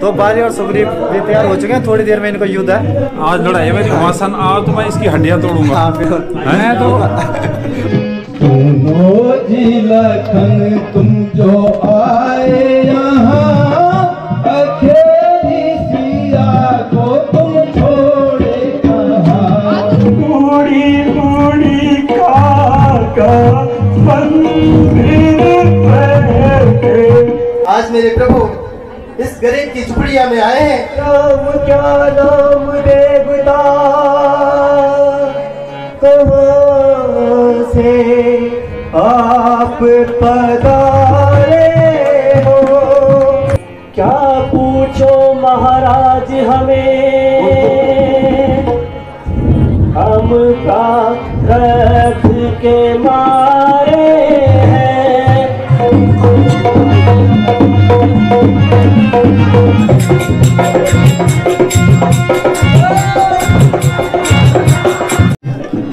तो बाली और सुग्रीव भी तैयार हो चुके हैं। थोड़ी देर में इनको युद्ध है। आज लड़ाई में घमासान आओ तो मैं इसकी हड्डियां तोड़ूंगा। हाँ बिल्कुल है तो सुनो जी लखन तुम जो आए यहाँ, अकेली सिया को तुम छोड़े कहाँ। बूढ़ी बूढ़ी काका मंदिर पे। आज मेरे प्रभु इस गरीब की झुपड़िया में आए हैं। राम क्या नाम देवता, कहाँ से आप पधारे हो। क्या पूछो महाराज हमें, हम रथ के मारे हैं।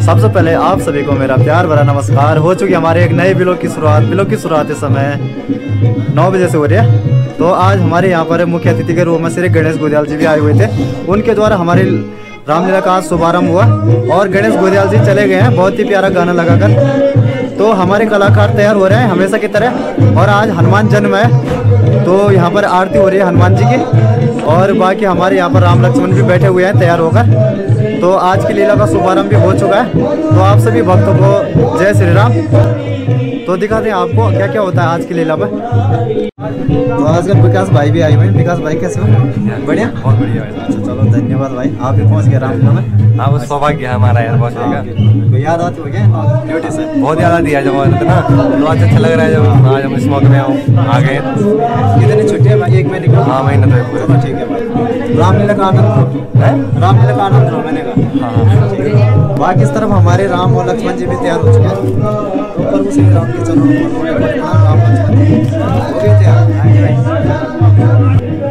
सबसे पहले आप सभी को मेरा प्यार भरा नमस्कार। हो चुकी हमारे एक नए ब्लॉग की शुरुआत। ब्लॉग की शुरुआत इस समय 9 बजे से हो रही है। तो आज हमारे यहाँ पर मुख्य अतिथि के रूप में श्री गणेश गोदियाल जी भी आए हुए थे। उनके द्वारा हमारी रामलीला का आज शुभारंभ हुआ और गणेश गोदियाल जी चले गए हैं बहुत ही प्यारा गाना लगाकर। तो हमारे कलाकार तैयार हो रहे हैं हमेशा की तरह। और आज हनुमान जन्म है तो यहाँ पर आरती हो रही है हनुमान जी की। और बाकी हमारे यहाँ पर राम लक्ष्मण भी बैठे हुए हैं तैयार होकर। तो आज की लीला का शुभारंभ भी हो चुका है। तो आप सभी भक्तों को जय श्री राम। तो दिखाते हैं आपको क्या क्या होता है आज की लीला में। तो आजकल विकास भाई भी आए हुए हैं। विकास भाई कैसे हो? बढ़िया, बहुत बढ़िया है। अच्छा चलो धन्यवाद भाई, आप भी पहुँच गए रामलीला में। हाँ वो सौभाग्य है हमारा यार पहुँचने का। तो याद आती होगी ड्यूटी से? बहुत याद आती है जब ना, तो आज अच्छा लग रहा है जब आज हम इस मौके में आ गए। कितनी छुट्टी है भाई? 1 महीने की? हाँ महीना तो चलो ठीक है भाई। रामलीला का आनंद है, रामलीला का आनंद लो मैंने कहा। हाँ। बाकी इस तरफ हमारे राम और लक्ष्मण जी भी तैयार हो चुके हैं। तो प्रभु श्री राम के चरणों में राम लक्ष्मण हो गए तैयार।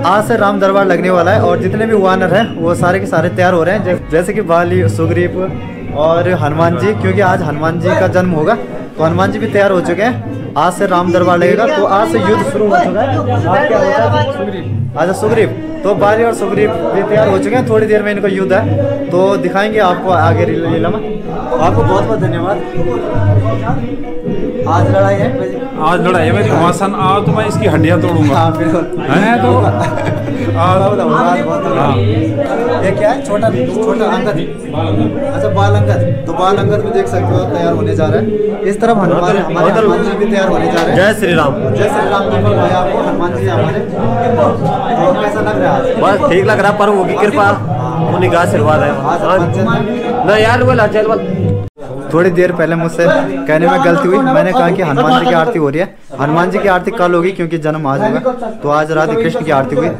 आज से राम दरबार लगने वाला है और जितने भी वानर हैं वो सारे के सारे तैयार हो रहे हैं। जैसे कि बाली, सुग्रीव और हनुमान जी, क्योंकि आज हनुमान जी का जन्म होगा तो हनुमान जी भी तैयार हो चुके हैं। आज से राम दरबार लगेगा तो आज से युद्ध शुरू हो चुका है। आज क्या होता है? सुग्रीव। अच्छा सुग्रीव, तो बाली और सुग्रीव भी तैयार हो चुके हैं। थोड़ी देर में इनको युद्ध है तो दिखाएंगे आपको आगे लीला में। आपको बहुत बहुत धन्यवाद। आज लड़ाई है, आज लड़ाई में घमासान आओ तो मैं इसकी हड्डियां तोड़ूंगा। हाँ बिल्कुल है तो ये क्या है? छोटा अंगद। अच्छा बाल अंगद। तो बाल अंगद भी देख सकते हो तैयार होने जा रहा है। इस तरफ हनुमान हनुमान जी भी तैयार होने जा रहे हैं। जय श्री राम। जय श्री राम। भाई आपको हनुमान जी हमारे तो कैसा लग रहा है? बस ठीक लग रहा, प्रभु की कृपा उन्हीं का आशीर्वाद है ना यार। बोला चल थोड़ी देर पहले मुझसे कहने में गलती हुई। मैंने कहा कि हनुमान जी की आरती हो रही है। हनुमान जी की आरती कल होगी क्योंकि जन्म आज होगा। तो आज राधे कृष्ण की आरती हुई।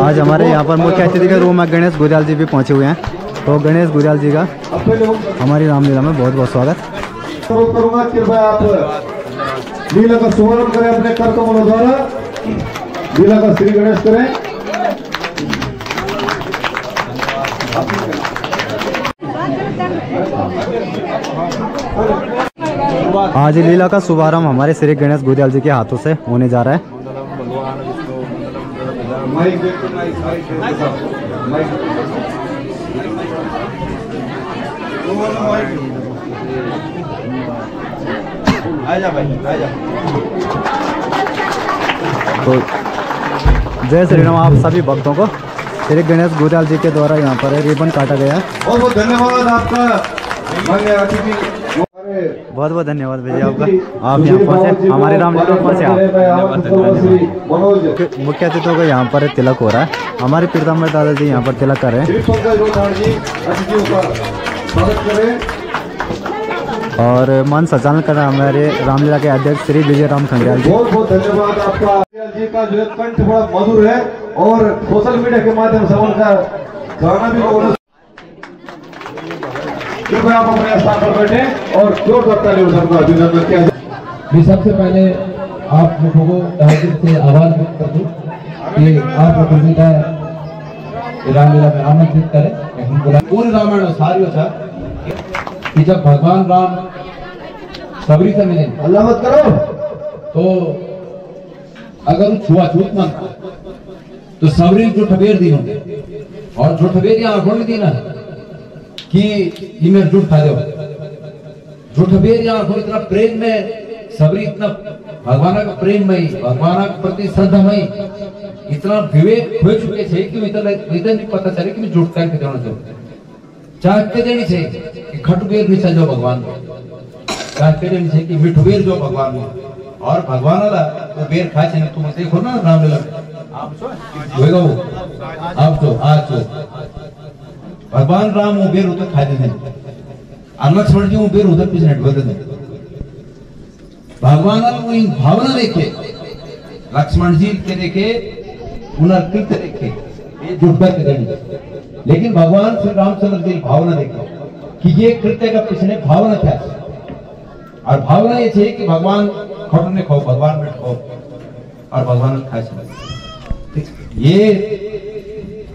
आज हमारे यहाँ पर मुख्य अतिथि के रूप में गणेश गोदियाल जी भी पहुँचे हुए हैं। तो गणेश गोदियाल जी का हमारी रामलीला में बहुत बहुत स्वागत। करूंगा कृपया आप लीला का शुभारंभ करें अपने कर कमलों द्वारा। लीला का श्री गणेश करें। आज लीला का शुभारंभ हमारे श्री गणेश गोदियाल जी के हाथों से होने जा रहा है। तो जय श्री राम। आप सभी भक्तों को श्री गणेश गोदियाल जी के द्वारा यहाँ पर रिबन काटा गया है। बहुत बहुत धन्यवाद आपका। बहुत बहुत धन्यवाद भैया आपका। आप यहाँ पहुँचे हमारे रामलीला में पहुँचे आप। मुख्य अतिथियों को यहाँ पर तिलक हो रहा है। हमारे पीताम्बर दादाजी यहाँ पर तिलक कर रहे हैं। और मन संचालन कर रहे हैं हमारे रामलीला के अध्यक्ष श्री विजय राम खंडेल जी। बहुत बहुत धन्यवाद आपका। जी का जो कंठ बड़ा मधुर है और सोशल मीडिया के माध्यम से उनका गाना भी लोगों ने। कृपया आप अपने स्थान पर बैठे और जोरदार ताली बजाकर अभिनंदन किया जाए। सबसे पहले आप लोगों को से आवाज व्यक्त कर दूं कि आप लोगों का रामलीला में आमंत्रित करें। पूरे रामायण सारी था कि जब भगवान राम सबरी से मिले, अल्लाह मत करो, तो अगर छुआछूत मन तो सबरी जो ठबेर दी होंगे और जो ठबेर यहाँ आंखों में दी ना कि ये मेरे झूठ खा दो, जो ठबेर यहाँ आंखों इतना प्रेम में सबरी इतना भगवान का प्रेम में भगवान के प्रति श्रद्धा में इतना विवेक हो चुके थे कि इतना नहीं पता चले कि मैं झूठ करके देना चाहूँ चाह के देनी चाहिए कि खटबेर नहीं चल जाओ भगवान चाह के देनी चाहिए कि मिठबेर जो भगवान में और भगवान वाला तो बेर खाए चाहिए तुम देखो ना रामलीला होएगा वो अब तो आज तो भगवान राम वो बेर उधर खाते थे लक्ष्मण जी वो बेर उधर पीछे हटवाते थे भगवान वो इन भावना देखे लक्ष्मण जी के देखे उन्हें कृत्य देखे ये जुट कर देंगे लेकिन भगवान श्री रामचंद्र जी भावना देखे कि ये कृत्य का पिछले भावना क्या है और भावना ये चाहिए कि भगवान खटने खाओ भगवान बैठ खाओ और भगवान खाए ये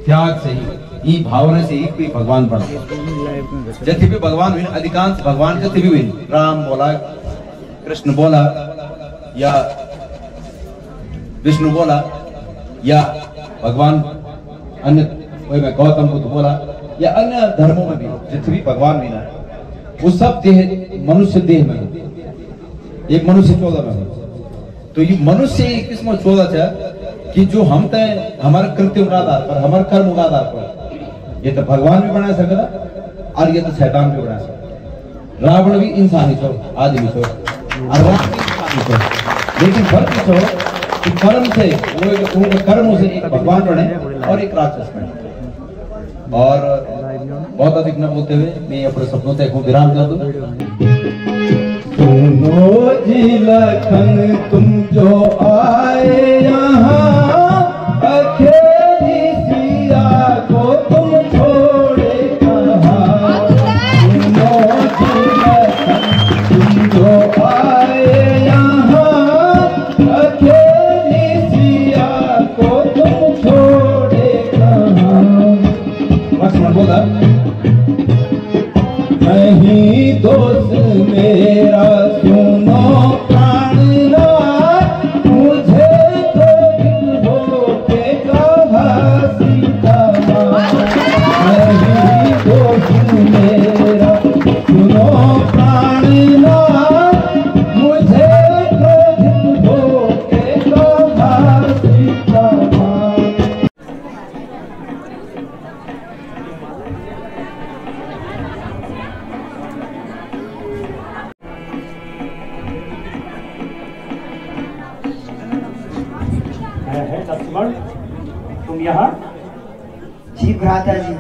त्याग से ही भावना से ही कोई भगवान बना जैसे भी भगवान हुई अधिकांश भगवान जैसे भी हुई राम बोला कृष्ण बोला या विष्णु बोला या भगवान अन्य कोई में गौतम बुद्ध बोला या अन्य धर्मों में भी जितने भी भगवान भी ना वो सब देह मनुष्य देह में एक मनुष्य 14 में तो ये मनुष्य किस्म 14 था कि जो हम तय हमारे कृत्यों के आधार पर हमारे कर्म के आधार पर ये तो भगवान भी बना सकता और ये तो शैतान भी बना सकता रावण भी इंसानी छो आदमी छो और राम भी इंसानी छो लेकिन फर्क छो कि कर्म से वो कर्मों से एक भगवान बने और एक राक्षस बने और बहुत अधिक न बोलते हुए मैं अपने सपनों तक विराम कर दूं सुनो जी लखन तुम जो आए यहाँ अकेली सिया को तुम छोड़े कहाँ सुनो जी लखन तुम जो आए यहाँ अकेली सिया को तुम छोड़े कहाँ लक्ष्मण बोला नहीं दोस्त मेरा सुनो प्राणनाथ मुझे तो दिल होके कहा सीता नहीं दोस्त मेरा सुनो प्राणनाथ मुझे तो दिल होके कहा सीता लक्ष्मण तुम यहाँ जी भ्राता जी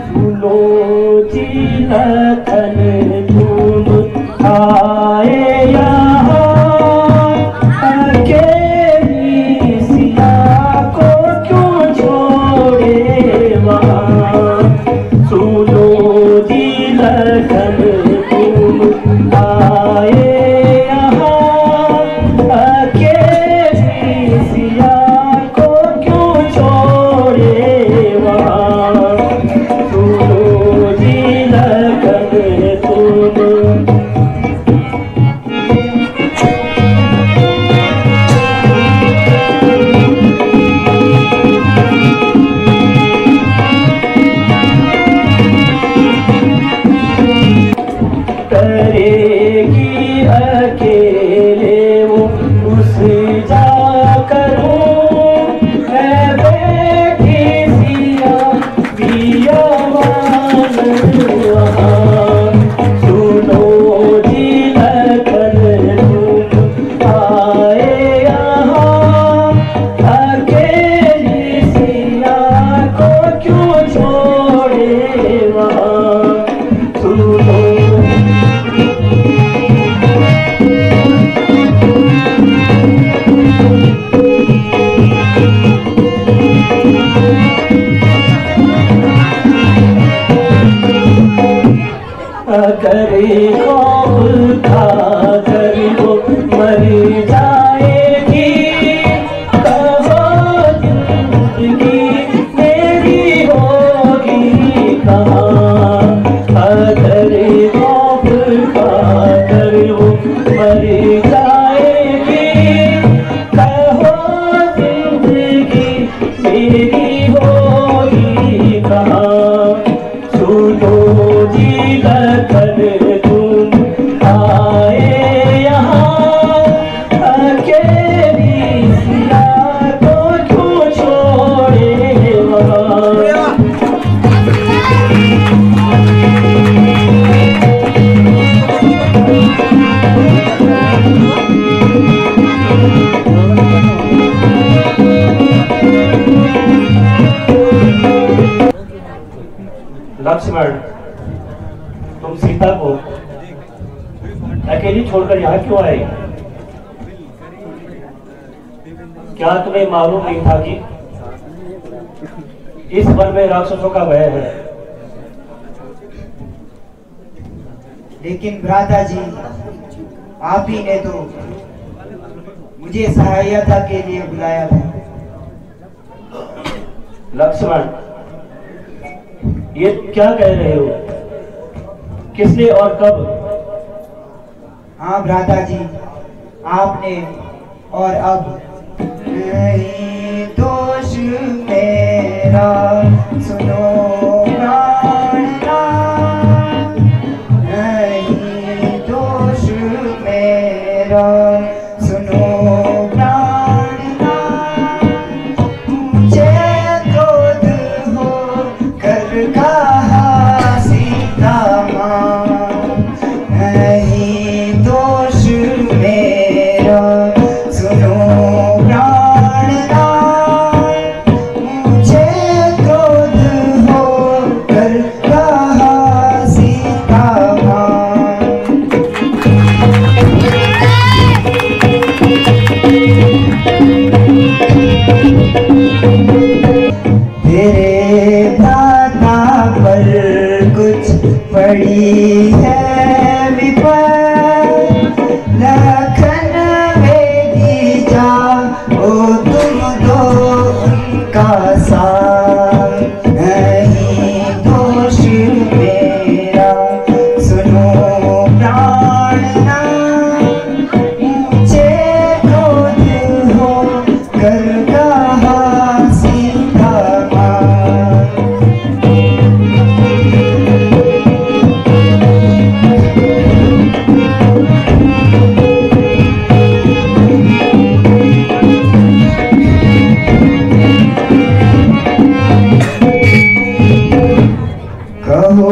सुनो जी लखन तुम आए यहाँ अकेली सिया को क्यों छोड़े वहाँ सुनो जी लखन तुम आए मर जाएगी कहो लक्ष्मण, तुम सीता को अकेली छोड़कर यहाँ क्यों आए? क्या तुम्हें मालूम नहीं था कि इस वन में राक्षसों का भय है? लेकिन भ्राता जी, आप ही ने तो मुझे सहायता के लिए बुलाया था। लक्ष्मण, ये क्या कह रहे हो? किसने और कब? हाँ भ्राता जी, आपने और अब। नहीं दोष मेरा सुनो प्राणनाथ, नहीं दोष मेरा सुनो प्राणनाथ, मुझे क्रोध हो कर कहा सीता माँ, नहीं दोष मेरा सुनो प्राणनाथ, मुझे क्रोध हो कर कहा सीता माँ। तेरे भ्राता पर कुछ पड़ी है विपद, लखन वेदी जाओ तुम दो उनका साथ, नहीं दोष मेरा सुनो प्राणनाथ, मुझे क्रोध हो कर कहा सीता माँ। कहो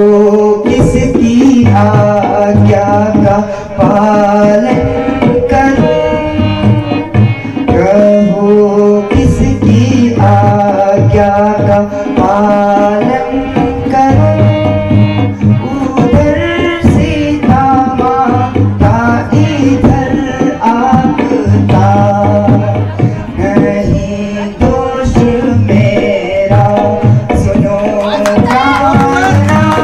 किसकी आज्ञा का पालन करूं, कहो किसकी आज्ञा का पालन करूं, उधर सीता माता इधर आपका, नहीं दोष मेरा सुनो प्राणनाथ,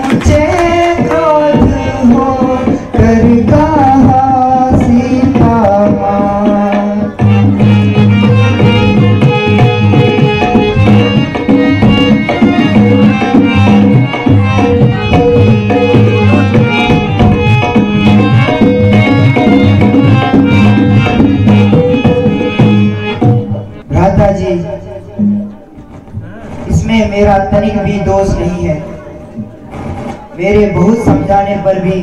मुझे क्रोध हो कर कहा सीता माँ। भ्राता जी, इसमें मेरा तनिक भी दोष नहीं है। मेरे बहुत समझाने पर भी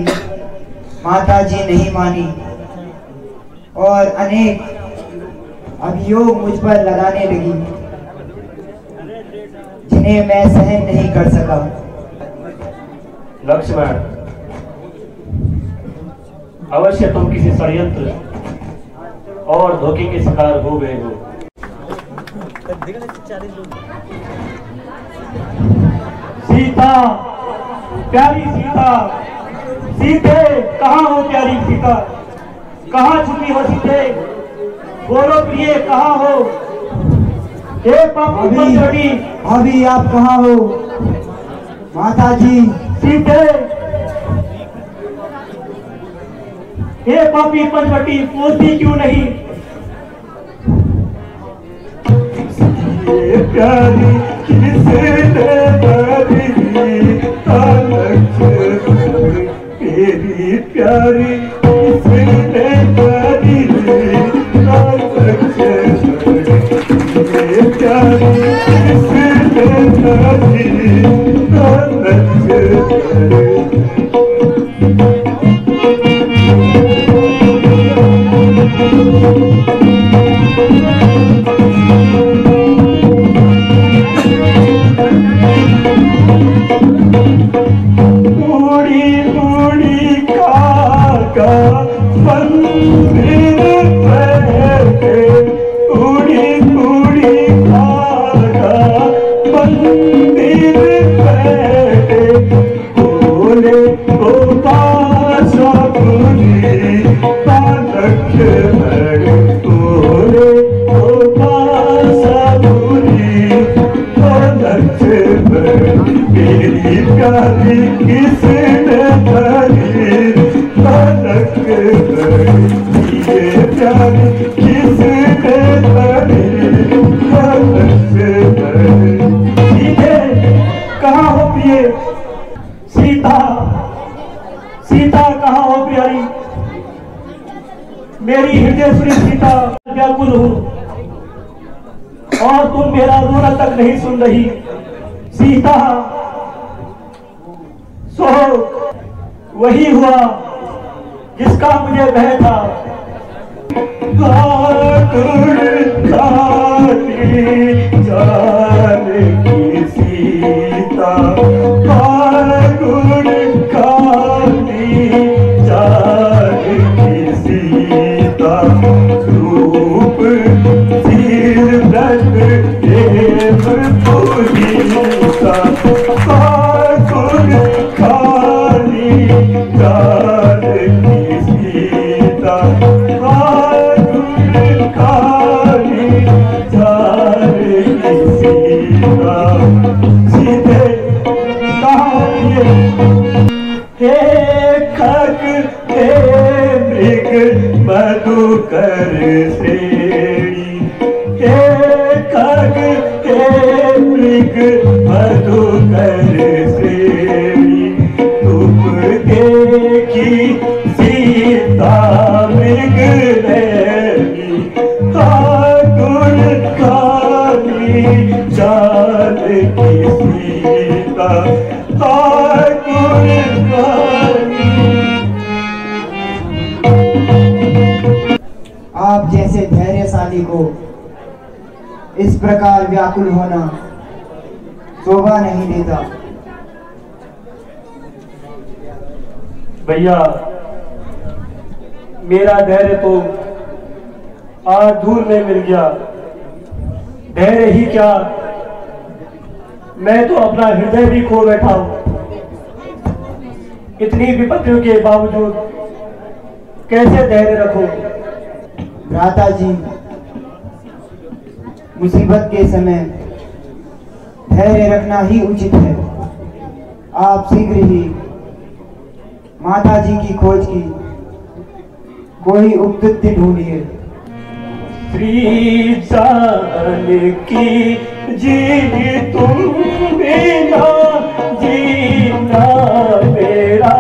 माता जी नहीं मानी और अनेक अभियोग मुझ पर लगाने लगी, जिन्हें मैं सहन नहीं कर सका। लक्ष्मण, अवश्य तुम किसी षड्यंत्र और धोखे के शिकार हो गए हो। सीता, प्यारी सीता, सीते कहाँ हो? प्यारी सीता, कहाँ छुपी हो सीते? बोलो प्रिय, कहाँ हो? हे पापी पंचवटी, अभी आप कहाँ हो? माता जी, सीते, हे पापी पंचवटी, पूछती क्यों नहीं? ये प्यारी किसने बरी तेरी प्यारी किसने बरी ये प्यारी किसने बरी मंदिर सीधे कहाँ हो प्रिय सीता, सीता कहाँ हो प्यारी, मेरी हृदय सीता व्याकुल हूँ और तुम मेरा रोना तक नहीं सुन रही। सीता सो वही हुआ जिसका मुझे भय था। सीता सीता रूप सीर खाली सीता सीधे हे खग हे मृग मधुकर श्रेणी, हे खग हे मृग मधुकर श्रेणी, तुम देखी सीता मृग नैनी, गुण खाली जान की सीता गुण खाली। आप जैसे धैर्यशाली को इस प्रकार व्याकुल होना शोभा नहीं देता। भैया मेरा धैर्य तो आज दूर में मिल गया। धैर्य ही क्या, मैं तो अपना हृदय भी खो बैठा हूं। इतनी विपत्तियों के बावजूद कैसे धैर्य रखूं? भ्राता जी, मुसीबत के समय धैर्य रखना ही उचित है। आप शीघ्र ही माता जी की खोज की कोई उपयुक्त ढूंढिए। श्री जानकी जी तुम बिना जीना मेरा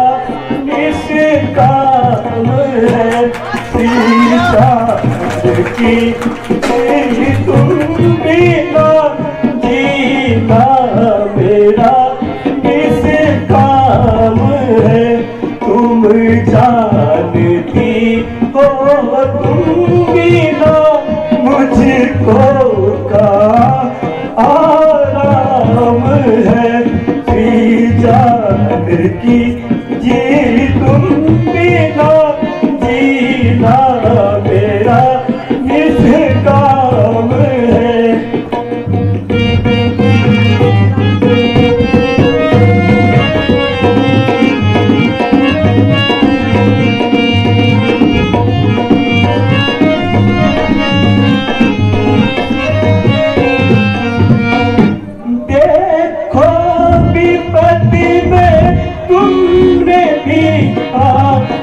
निष्काम है। श्री जानकी जी तुम बिना जीना मेरा निष्काम है। तुम जानती हो तुम बिना मुझको का आराम है। श्री जानकी जी तुम बिना जीना मेरा निष्काम है।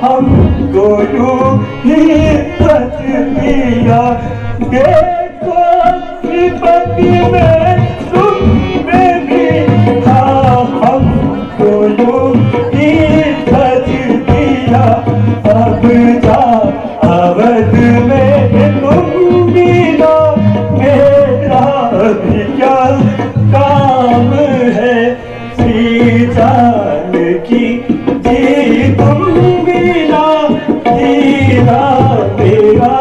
हमको यूं ही सच दिया। देखो विपत्ति में तुमने भी था, हमको यूं ही सच दिया। अब जा अवध में तुम बिना मेरा भी क्या काम है। श्री जानकी जी तुम बिना जीना मेरा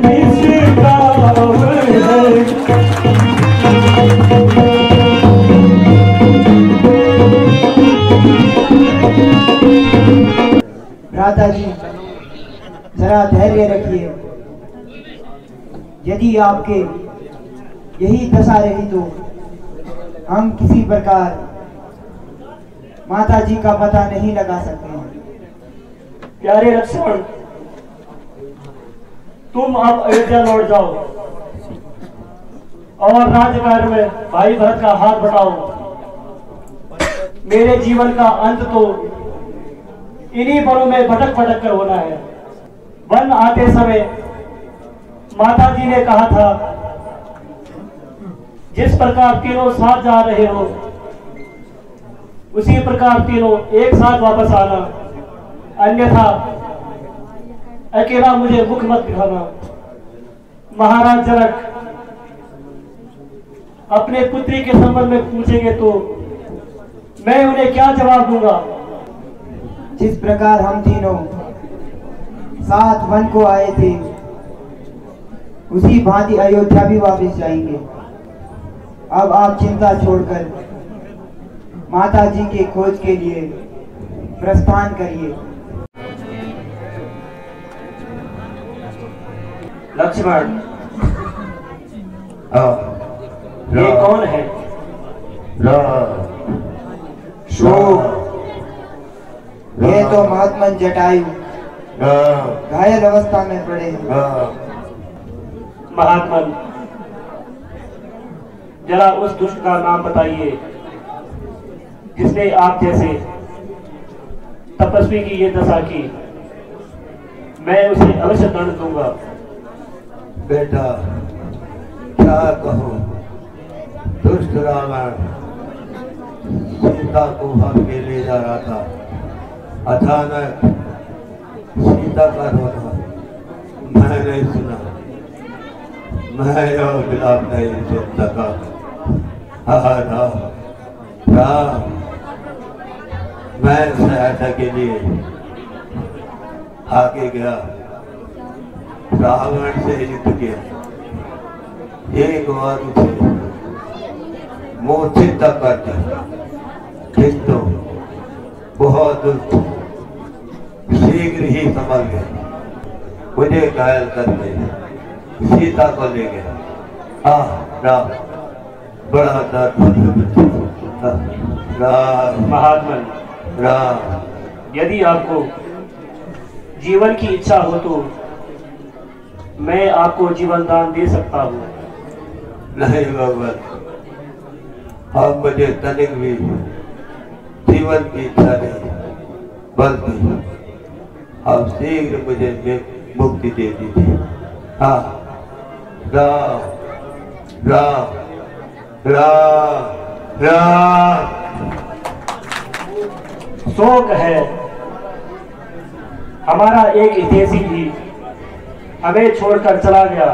निष्काम है। भ्राता जी, जरा धैर्य रखिए। यदि आपके यही दशा रही तो हम किसी प्रकार माता जी का पता नहीं लगा सकते हैं। प्यारे लक्ष्मण, तुम अब अयोध्या लौट जाओ और राजकार्य में भाई भरत का हाथ बटाओ। मेरे जीवन का अंत तो इन्हीं वनों में भटक भटक कर होना है। वन आते समय माता जी ने कहा था जिस प्रकार तीनों साथ जा रहे हो उसी प्रकार तीनों एक साथ वापस आना, अन्यथा अकेला मुझे मुख मत दिखाना। महाराज जनक अपने पुत्री के संबंध में पूछेंगे तो मैं उन्हें क्या जवाब दूंगा? जिस प्रकार हम तीनों साथ वन को आए थे उसी भांति अयोध्या भी वापस जाएंगे। अब आप चिंता छोड़कर माता जी के खोज के लिए प्रस्थान करिए। लक्ष्मण, ये कौन है? ये तो महात्मा जटायु घायल अवस्था में पड़े हैं। महात्मा, जरा उस दुष्ट का नाम बताइए जिसने आप जैसे तपस्वी की ये दशा की। मैं उसे अवश्य दंड दूंगा। बेटा क्या कहूं, दुष्ट रावण सीता को भाग के ले जा रहा था। अचानक सीता का रोना मैंने सुना, मैं और विलाप नहीं सुन सका। राम, मैं सहायता के लिए आगे गया, रावण से युद्ध किया। एक बार उसे मूर्छित तक कर दिया, किंतु बहुत शीघ्र ही संभल गए। मुझे घायल करके सीता को ले गया। राम, बड़ा दर्द। महात्मा, राम, यदि आपको जीवन की इच्छा हो तो मैं आपको जीवन दान दे सकता हूँ। नहीं भगवान, अब मुझे तनिक भी जीवन की इच्छा नहीं, बल्कि अब शीघ्र मुझे मुक्ति दे दीजिए। राम, राम, राम, राम। शोक है, हमारा एक हितैषी भी हमें छोड़कर चला गया।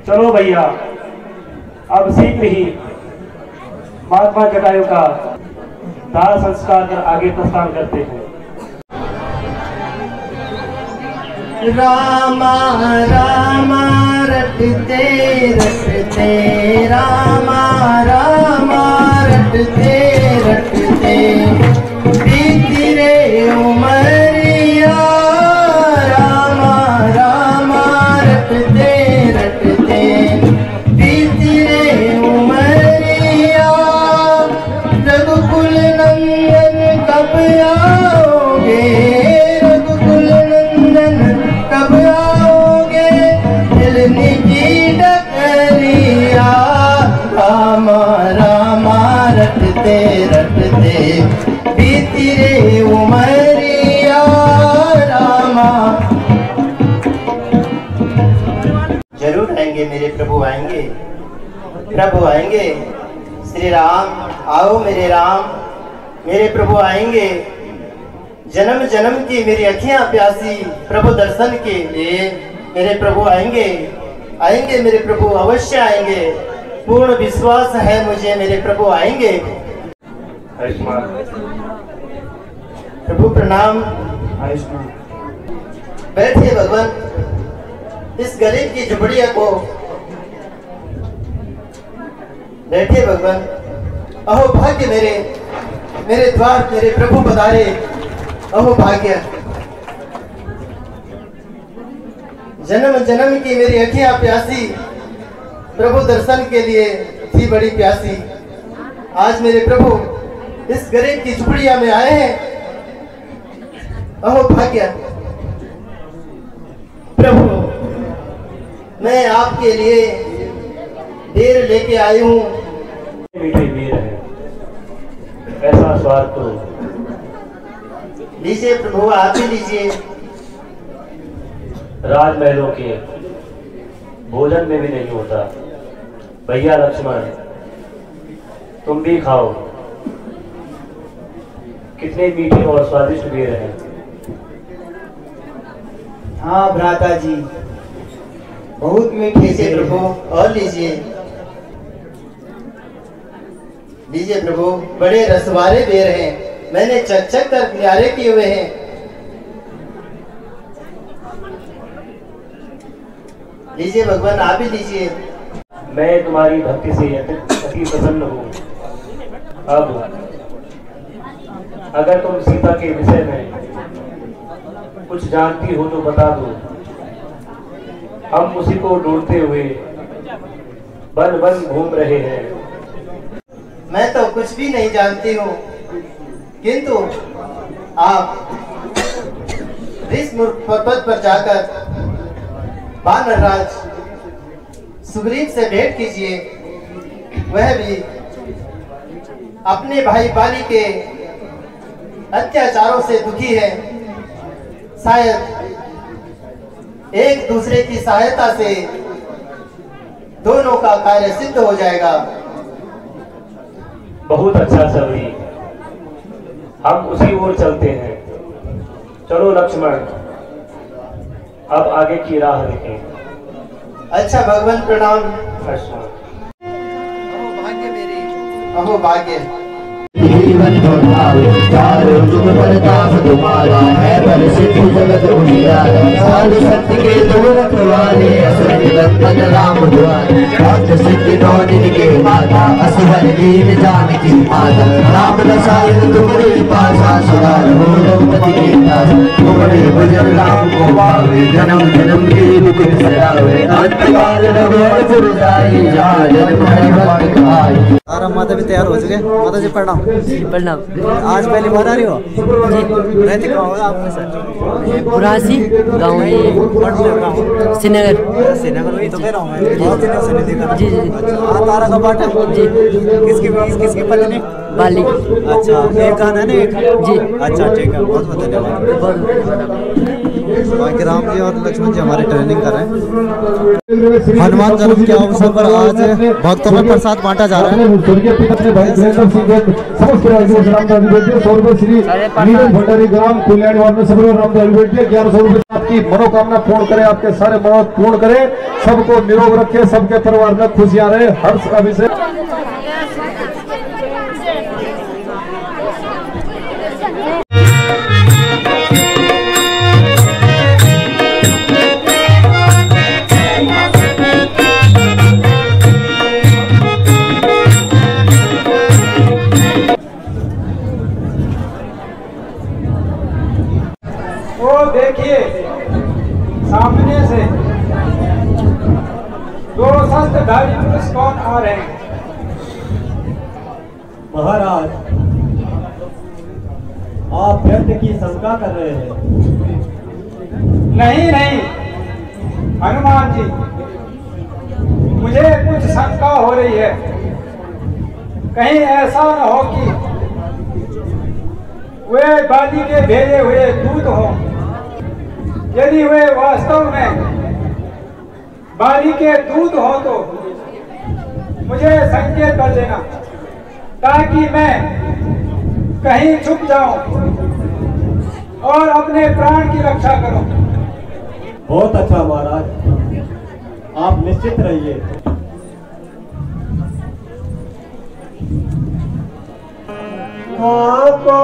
चलो भैया, अब शीघ्र ही महात्मा जटायु का दाह संस्कार कर आगे प्रस्थान करते हैं। रामा रामा रटते रटते, रामा रामा रटते रटते, बीती रे उमरिया। रामा रामा रटते रटते, बीती रे उमरिया। रघुकुल नंदन कब आओगे, रघुकुल नंदन कब आओगे, दिलनी की डकरिया। रामा रामा रटते रटते, बीती रे उमरिया। रामा। जरूर आएंगे मेरे प्रभु, आएंगे प्रभु आएंगे। श्री राम आओ मेरे राम, मेरे प्रभु आएंगे। जन्म जन्म की मेरी अखियां प्यासी, प्रभु दर्शन के लिए मेरे प्रभु आएंगे। आएंगे मेरे प्रभु, अवश्य आएंगे। पूर्ण विश्वास है मुझे मेरे प्रभु आएंगे। प्रभु प्रणाम। बैठिए भगवान, इस गरीब की झुपड़िया को बैठिए भगवान। अहो भाग्य मेरे, मेरे द्वार मेरे प्रभु पधारे। अहो भाग्य, जन्म जन्म की मेरी अखियां प्यासी, प्रभु दर्शन के लिए थी बड़ी प्यासी। आज मेरे प्रभु इस गरीब की झुपड़िया में आए हैं। अहो भाग्य, प्रभु मैं आपके लिए देर लेके आई हूँ। मीठे वीर है, ऐसा स्वाद तो लीजिए प्रभु, आप ही लीजिए। राजमहलों के भोजन में भी नहीं होता। भैया लक्ष्मण, तुम भी खाओ। कितने मीठे और स्वादिष्ट बेर हैं। हाँ भ्राता जी, बहुत मीठे से प्रभु, और लीजिए लीजिए प्रभु, बड़े रसवारे बेर हैं, मैंने चक चक कर प्यारे किए हुए हैं। लीजिए भगवान, आप भी लीजिए। मैं तुम्हारी भक्ति से अति प्रसन्न हूँ। अब अगर तुम सीता के विषय में कुछ जानती हो तो बता दो। हम उसी को ढूंढते हुए वन वन घूम रहे हैं। मैं तो कुछ भी नहीं जानती हूँ, किंतु आप ऋषमुख पर्वत पर जाकर वानरराज सुग्रीव से भेंट कीजिए। वह भी अपने भाई बाली के अत्याचारों से दुखी है। शायद एक दूसरे की सहायता से दोनों का कार्य सिद्ध हो जाएगा। बहुत अच्छा सभी, हम उसी ओर चलते हैं। चलो लक्ष्मण, अब आगे की राह देखें। अच्छा भगवान, प्रणाम। अच्छा। अहो भाग्य जीवन चारों जुग प्रताप तुम्हारा है, पर सिद्धि जगत उजियारा। साधु सत्य के तुम रखवाले, असुर निरंजन राम द्वारे। भक्त सिद्धि नौदिन के माता, असुर दीन जानकी माता। राम रसायन तुम्हारे पासा, सदा रहो रघुपति के दास। तुम्हारे भजन राम को पावे, जन्म जन्म के दुख बिसरावे। अंतकाल रघुवर जाई, जहाँ जन्म है भक्त कहाई। आराम, माता भी तैयार हो चुके। माता जी प्रणाम। प्रणाम। आज पहली बार आ रही हो जी? रहते कहाँ हो आपने सर? पुरासी गाँव है, श्रीनगर। श्रीनगर वही तो कह रहा हूँ मैं, बहुत दिनों से नहीं देखा। जी जी। अच्छा, तारा का पाठ है जी। किसकी पत्नी? बाली। अच्छा, एक गाना है ना एक? जी। अच्छा ठीक है, बहुत बहुत धन्यवाद। बाकी राम जी और लक्ष्मण जी हमारे ट्रेनिंग कर रहे हैं। हनुमान जन्म के अवसर पर आज भक्तों में प्रसाद बांटा जा रहा है। भंडारी ग्राम कल्याण वार्ड में सभी राम 1100 रुपए आपकी मनोकामना पूर्ण करे, आपके सारे मनोरथ पूर्ण करे, सबको निरोग रखे, सबके परिवार में खुशियां रहे, हर्ष का विषय। देखिए सामने से दो शस्त्रधारी पुरुष कौन आ रहे हैं? महाराज, आप व्यर्थ की शंका कर रहे हैं। नहीं नहीं हनुमान जी, मुझे कुछ शंका हो रही है। कहीं ऐसा न हो कि वे बाली के भेजे हुए दूत हों। यदि वे वास्तव में बाली के दूत हो तो मुझे संकेत कर देना, ताकि मैं कहीं छुप जाऊं और अपने प्राण की रक्षा करूं। बहुत अच्छा महाराज, आप निश्चित रहिए। आपको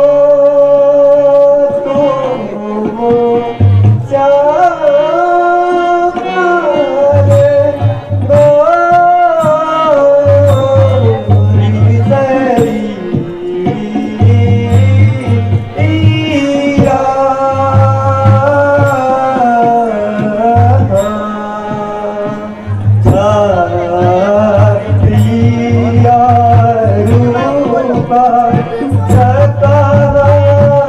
Sakaram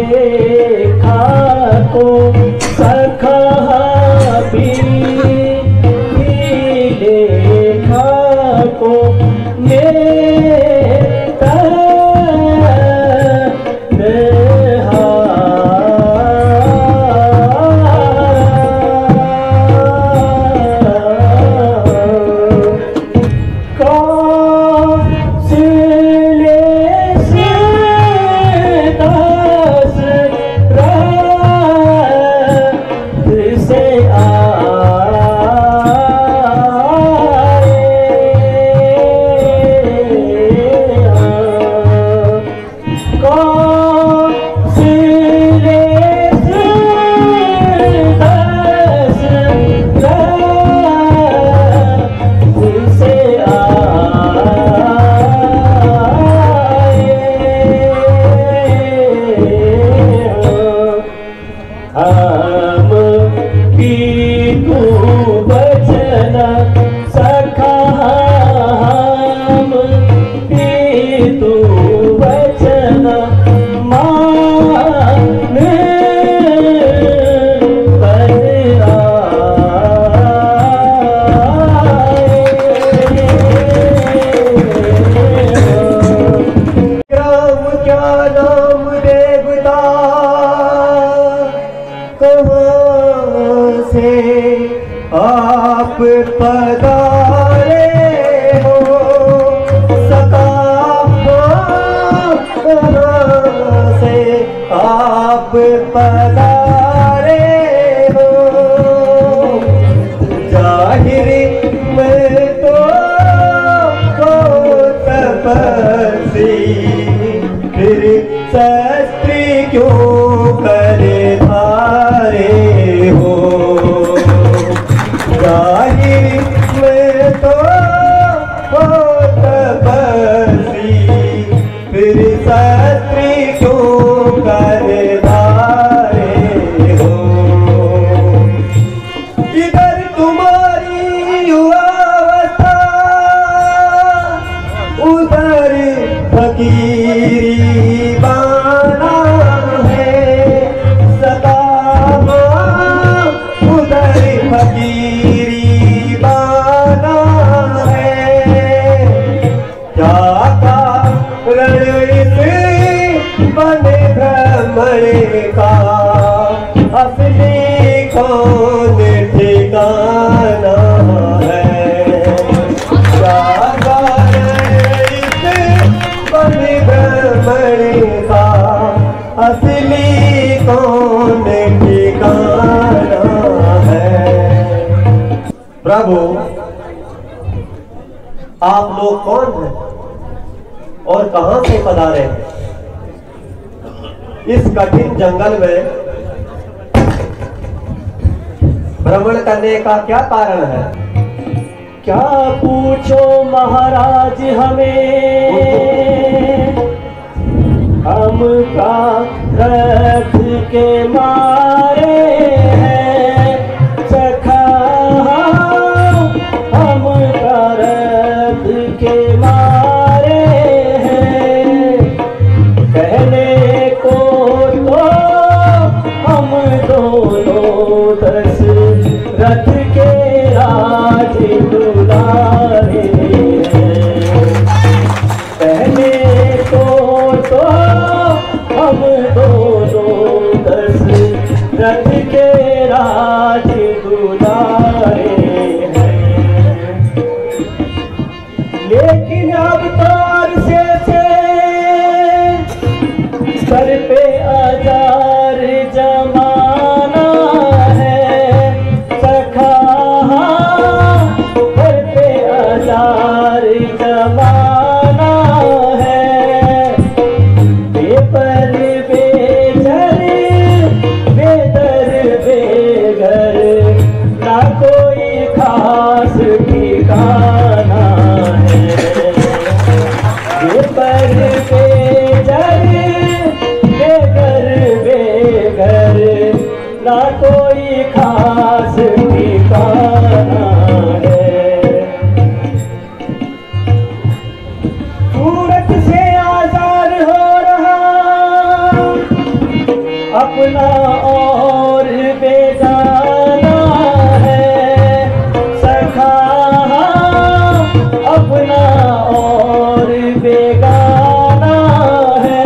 देखा को सखा भी देखा को आप पधारे हो सका से आप पधारे हो जाहिर में तो तपस्वी फिर शस्त्री क्यों करे धारे हो जाहिर में तो तपस्वी फिर शस्त्री क्यों करे धारे हो इधर तुम्हारी अवस्था उधर फकीरी बाना है सदा उधर फकीरी बाना है क्या कारण इस बने भ्रमण का असली कौन ठिकाना है क्या कारण इस बने भ्रमण का असली कौन ठिकाना है। प्रभु आप लोग कौन हैं और कहां से पधारे हैं? इस कठिन जंगल में भ्रमण करने का क्या कारण है? क्या पूछो महाराज हमें हम का रथ के मारे हैं सखा हम का रथ के मारे हैं कहने को तो हम दोनों दस रथ के राज दुलारे हैं कहने को तो हम दोनों दस रथ के राज दुलारे हैं लेकिन अब तो अरसे से सर पे हजार जमाना है सखा सर पे हजार जमाना है बेपर बेचर बेदर बेघर ना कोई खास ठिकाना है बेपर बेचर बेघर अपना और बेगाना है सखा अपना और बेगाना है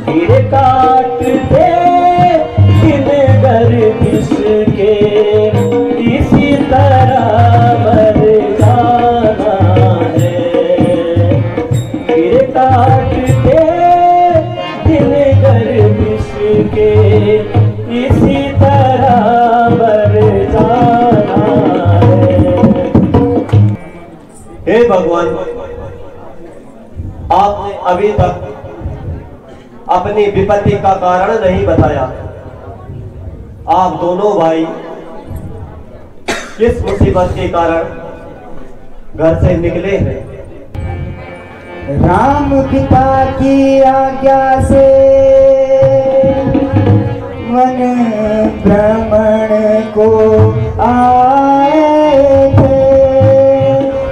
फिर काट दे दिन गर्दिश के इसी तरह मर जाना है फिर काट दे दिन गर्दिश के इसी तरह मर जाना है। हे भगवान, आपने अभी तक अपनी विपत्ति का कारण नहीं बताया। आप दोनों भाई किस मुसीबत के कारण घर से निकले हैं? राम पिता की आज्ञा से वन भ्रमण को आए थे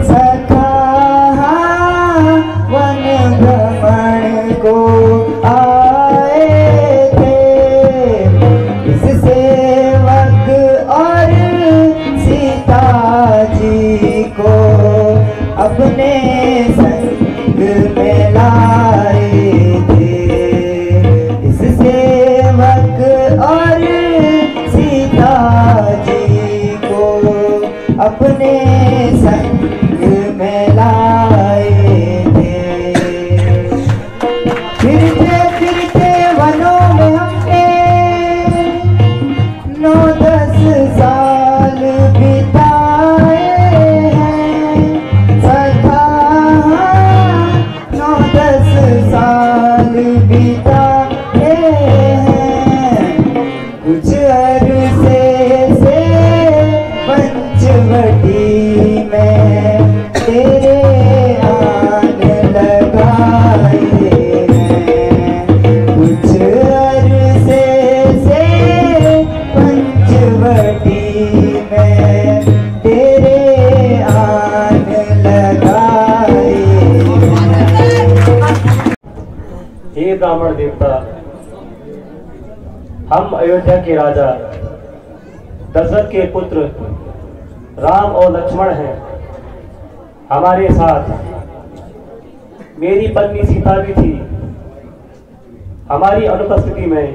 सखा वन भ्रमण को आए थे इस सेवक और सीता जी को अपने संग में लाए थे इस सेवक और सीता जी को अपने संग में लाए थे फिरते वनों में हमने 9-10 साल बिताए हैं सखा 9-10 साल बिताए हैं कुछ अरसे से पंचवटी में तेरे आन लगाए हैं कुछ अरसे से पंचवटी में तेरे आन लगाए हे ब्राह्मण देवता, हम अयोध्या के राजा दशरथ के पुत्र राम और लक्ष्मण हैं। हमारे साथ मेरी पत्नी सीता भी थी। हमारी अनुपस्थिति में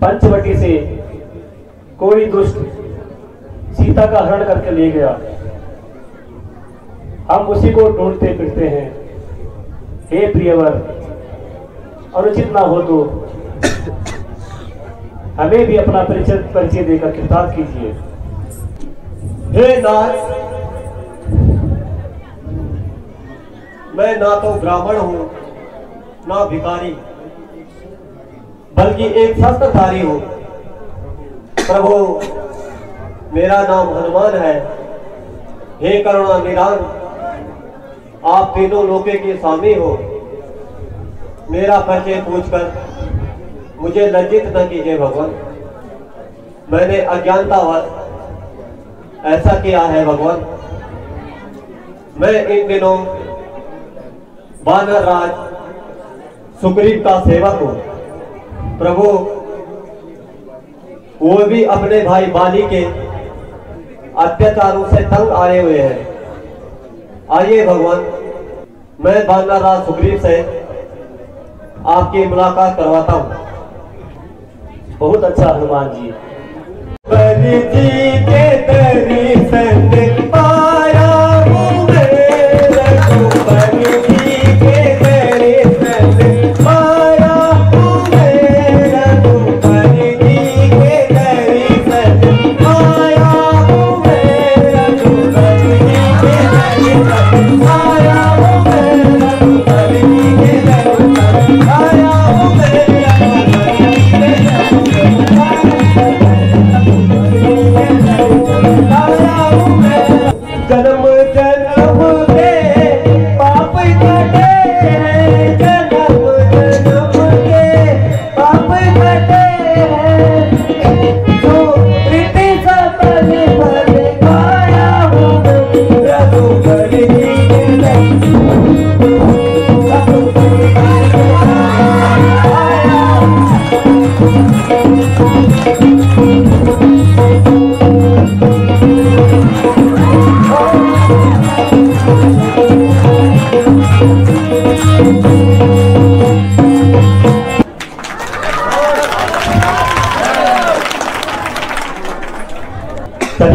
पंचवटी से कोई दुष्ट सीता का हरण करके ले गया। हम उसी को ढूंढते फिरते हैं। हे प्रियवर, अनुचित ना हो तो हमें भी अपना परिचय देकर कृतार्थ कीजिए। हे नाथ, मैं ना तो ब्राह्मण हूँ ना भिखारी, बल्कि एक शस्त्रधारी हूँ। प्रभु, मेरा नाम हनुमान है। हे करुणा निधान, आप तीनों लोके के स्वामी हो। मेरा परिचय पूछकर मुझे लज्जित न कीजिए भगवान। मैंने अज्ञानतावश ऐसा किया है भगवान। मैं इन दिनों वानर राज सुग्रीव का सेवक हूँ। प्रभु, वो भी अपने भाई बाली के अत्याचारों से तंग आए हुए हैं। आइए भगवान, मैं वानर राज सुग्रीव से आपकी मुलाकात करवाता हूँ। बहुत अच्छा हनुमान जी। बलि जी के दर्शन पाया हूँ मैं, रघुबली जी के दर्शन पाया हूँ मैं, रघुबली जी के दर्शन पाया हूँ मैं, रघुबली जी के दर्शन पाया हूँ मैं, रघुबली जी के दर्शन पाया हूँ मैं, रघुबली जी के दर्शन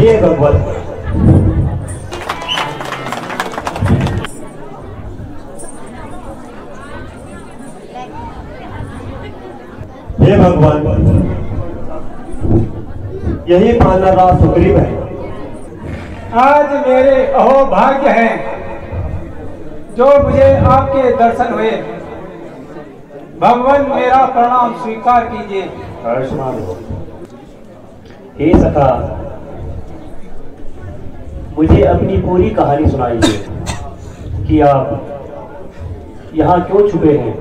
कहिए भगवत। हे भगवान, यही पाना रात सुग्रीव है। आज मेरे अहोभाग्य हैं जो मुझे आपके दर्शन हुए। भगवान मेरा प्रणाम स्वीकार कीजिए। आयुष्मान हो। हे सखा, मुझे अपनी पूरी कहानी सुनाइए कि आप यहाँ क्यों छुपे हैं।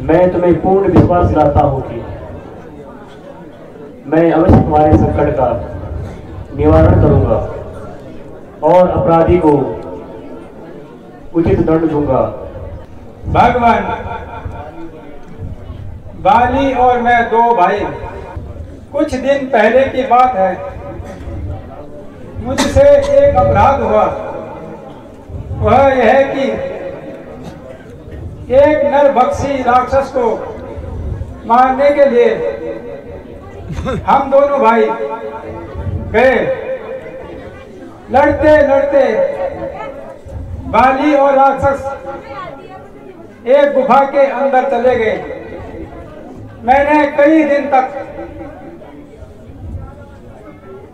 मैं तुम्हें पूर्ण विश्वास दिलाता हूँ कि मैं अवश्य तुम्हारे संकट का निवारण करूंगा और अपराधी को उचित दंड दूंगा। भगवान, बाली और मैं दो भाई, कुछ दिन पहले की बात है, मुझसे एक अपराध हुआ। वह यह है कि एक नरभक्षी राक्षस को मारने के लिए हम दोनों भाई गए। लड़ते लड़ते बाली और राक्षस एक गुफा के अंदर चले गए। मैंने कई दिन तक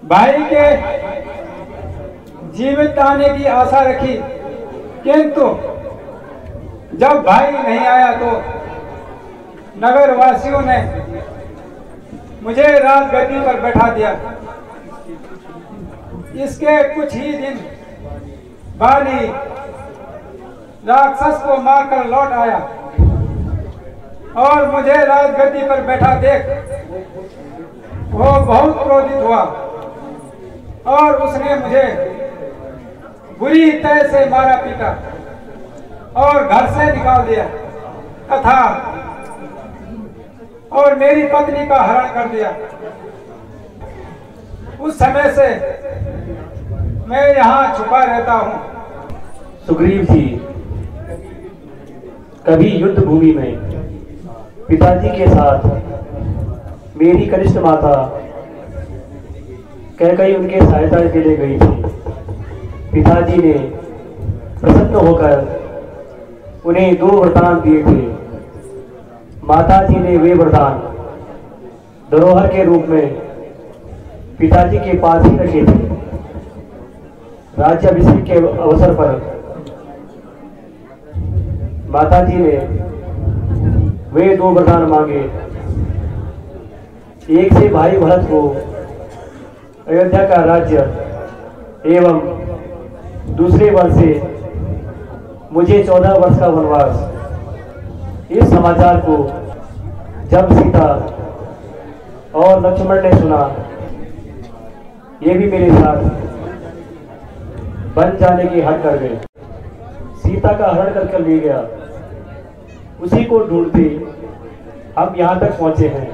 भाई के जीवित आने की आशा रखी, किंतु जब भाई नहीं आया तो नगर वासियों ने मुझे राजगद्दी पर बैठा दिया। इसके कुछ ही दिन बाली राक्षस को मारकर लौट आया और मुझे राजगद्दी पर बैठा देख वो बहुत क्रोधित हुआ और उसने मुझे बुरी तरह से मारा पीटा और घर से निकाल दिया तथा और मेरी पत्नी का हरण कर दिया। उस समय से मैं यहाँ छुपा रहता हूँ। सुग्रीव जी, कभी युद्ध भूमि में पिताजी के साथ मेरी कनिष्ठ माता कैकेयी उनके सहायता के लिए गई थी। पिताजी ने प्रसन्न होकर उन्हें 2 वरदान दिए थे। माताजी ने वे वरदान धरोहर के रूप में पिताजी के पास ही रखे थे। राज्याभिषेक के अवसर पर माताजी ने वे 2 वरदान मांगे। एक से भाई भरत को अयोध्या का राज्य एवं दूसरे वर से मुझे 14 वर्ष का वनवास। इस समाचार को जब सीता और लक्ष्मण ने सुना, ये भी मेरे साथ बन जाने की हट कर गए। सीता का हरण कर ले गया। उसी को ढूंढते हम यहाँ तक पहुंचे हैं।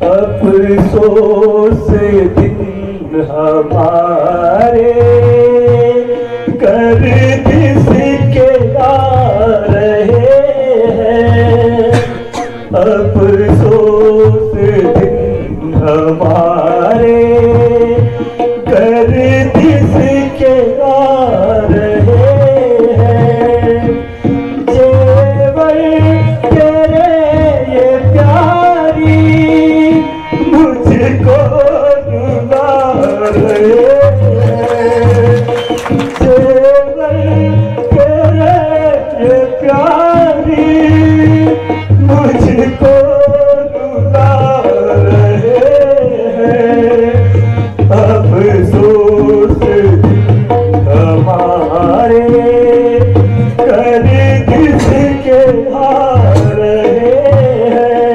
अफसोस दिन हमारे कर किसके आ रहे हैं। अफसोस दिन हमारे कर किसके आ रहे हैं। जेवर तेरे ये प्यारी मुझको रुला रहे हैं। जेवर तेरे ये प्यारी मुझको रुला रहे हैं। अफसोस हमारे कर किसके आ रहे हैं।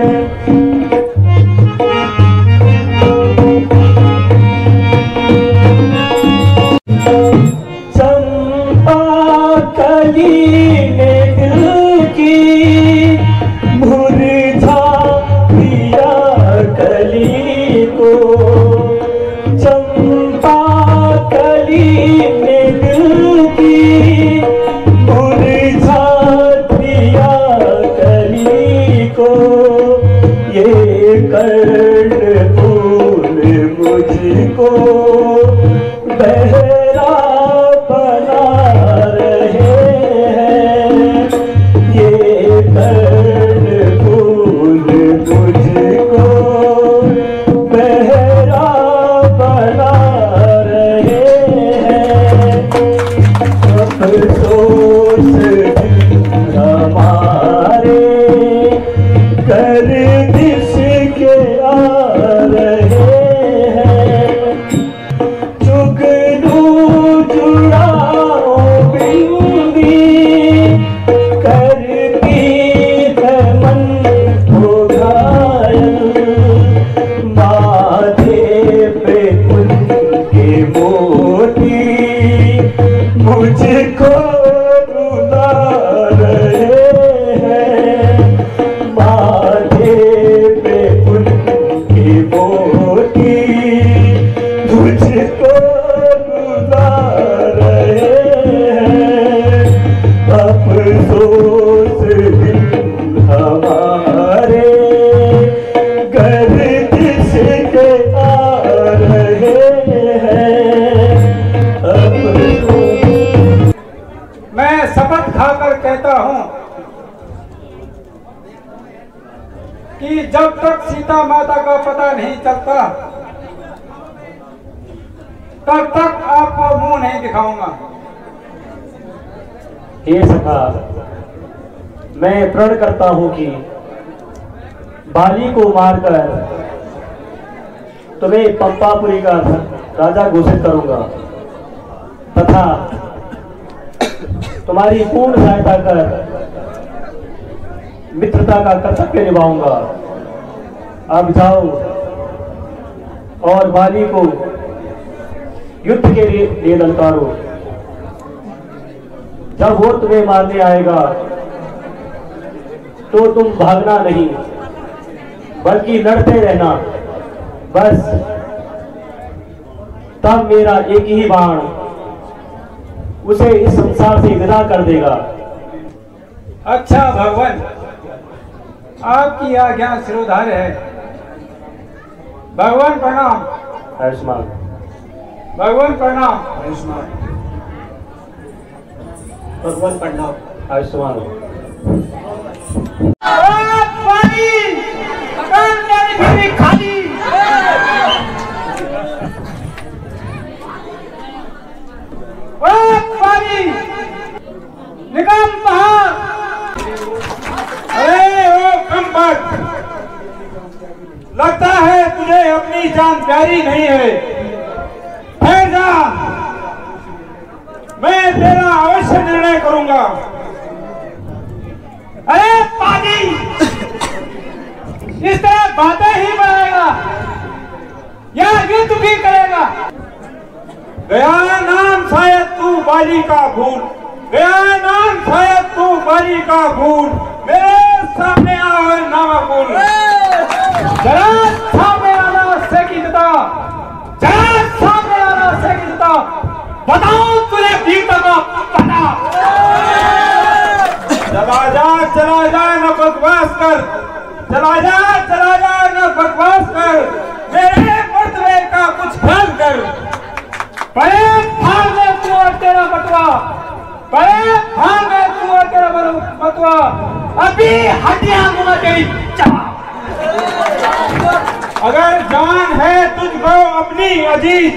चंपा कली ने दिल की मुरझा दिया कली को। चंपा कली ने दिल की मुरझा दिया कली को। ये कर्ण फूल मुझको बहरा बना रहे हैं ये कर्णफूल मुझको बहरा बना रहे हैं। अफसोस हमारे गर्दिश के आ रहे हैं। जुगनू जुड़ाओ बिंदी करती है मन को घायल। माथे पे उनके मोती मुझको रुला रहे हैं। माथे पे उनके मोती मुझको रुला रहे हैं। अफसोस दिल हमारे गर्दिश के आ रहे हैं। मैं शपथ खाकर कहता हूं कि जब तक सीता माता का पता नहीं चलता तब तक आपको मुंह नहीं दिखाऊंगा। हे सखा, मैं प्रण करता हूं कि बाली को मारकर तुम्हें पंपापुरी का राजा घोषित करूंगा तथा तुम्हारी पूर्ण सहायता कर मित्रता का कर्तव्य निभाऊंगा। अब जाओ और बाली को युद्ध के लिए ललकारो। जब वो तुम्हें मारने आएगा तो तुम भागना नहीं बल्कि लड़ते रहना। बस तब मेरा एक ही बाण उसे इस संसार से विदा कर देगा। अच्छा भगवान, आपकी आज्ञा सिरोधार्य है। भगवान प्रणाम। आयुष्मान। भगवान प्रणाम। आयुष्मान। भगवान प्रणाम। आयुष्मान। खाली निकल बाहर। अरे ओ कमबख्त, लगता है तुझे अपनी जान प्यारी नहीं है। ठहर जा, मैं तेरा अवश्य निर्णय करूंगा। अरे पानी, इस तरह बातें ही बढ़ाएगा या युद्ध भी करेगा? गया नाम शायद तू बाली का भूल, गया नाम शायद तू बाली का भूल। मेरे सामने आओ नामाकुल, जरा सामने आना सेकिता, जरा सामने आना सेकिता। बताओ तुझे वीरता का पता। चला जा न बकवास कर, चला जा न बकवास कर। मेरे मर्तबे का कुछ ख्याल कर। बड़े भाग में तू और तेरा बटवा, बड़े भाग में तू और तेरा बटवा। अभी हड्डियां मुंह तेरी चबा। अगर जान है तुझको अपनी अजीज,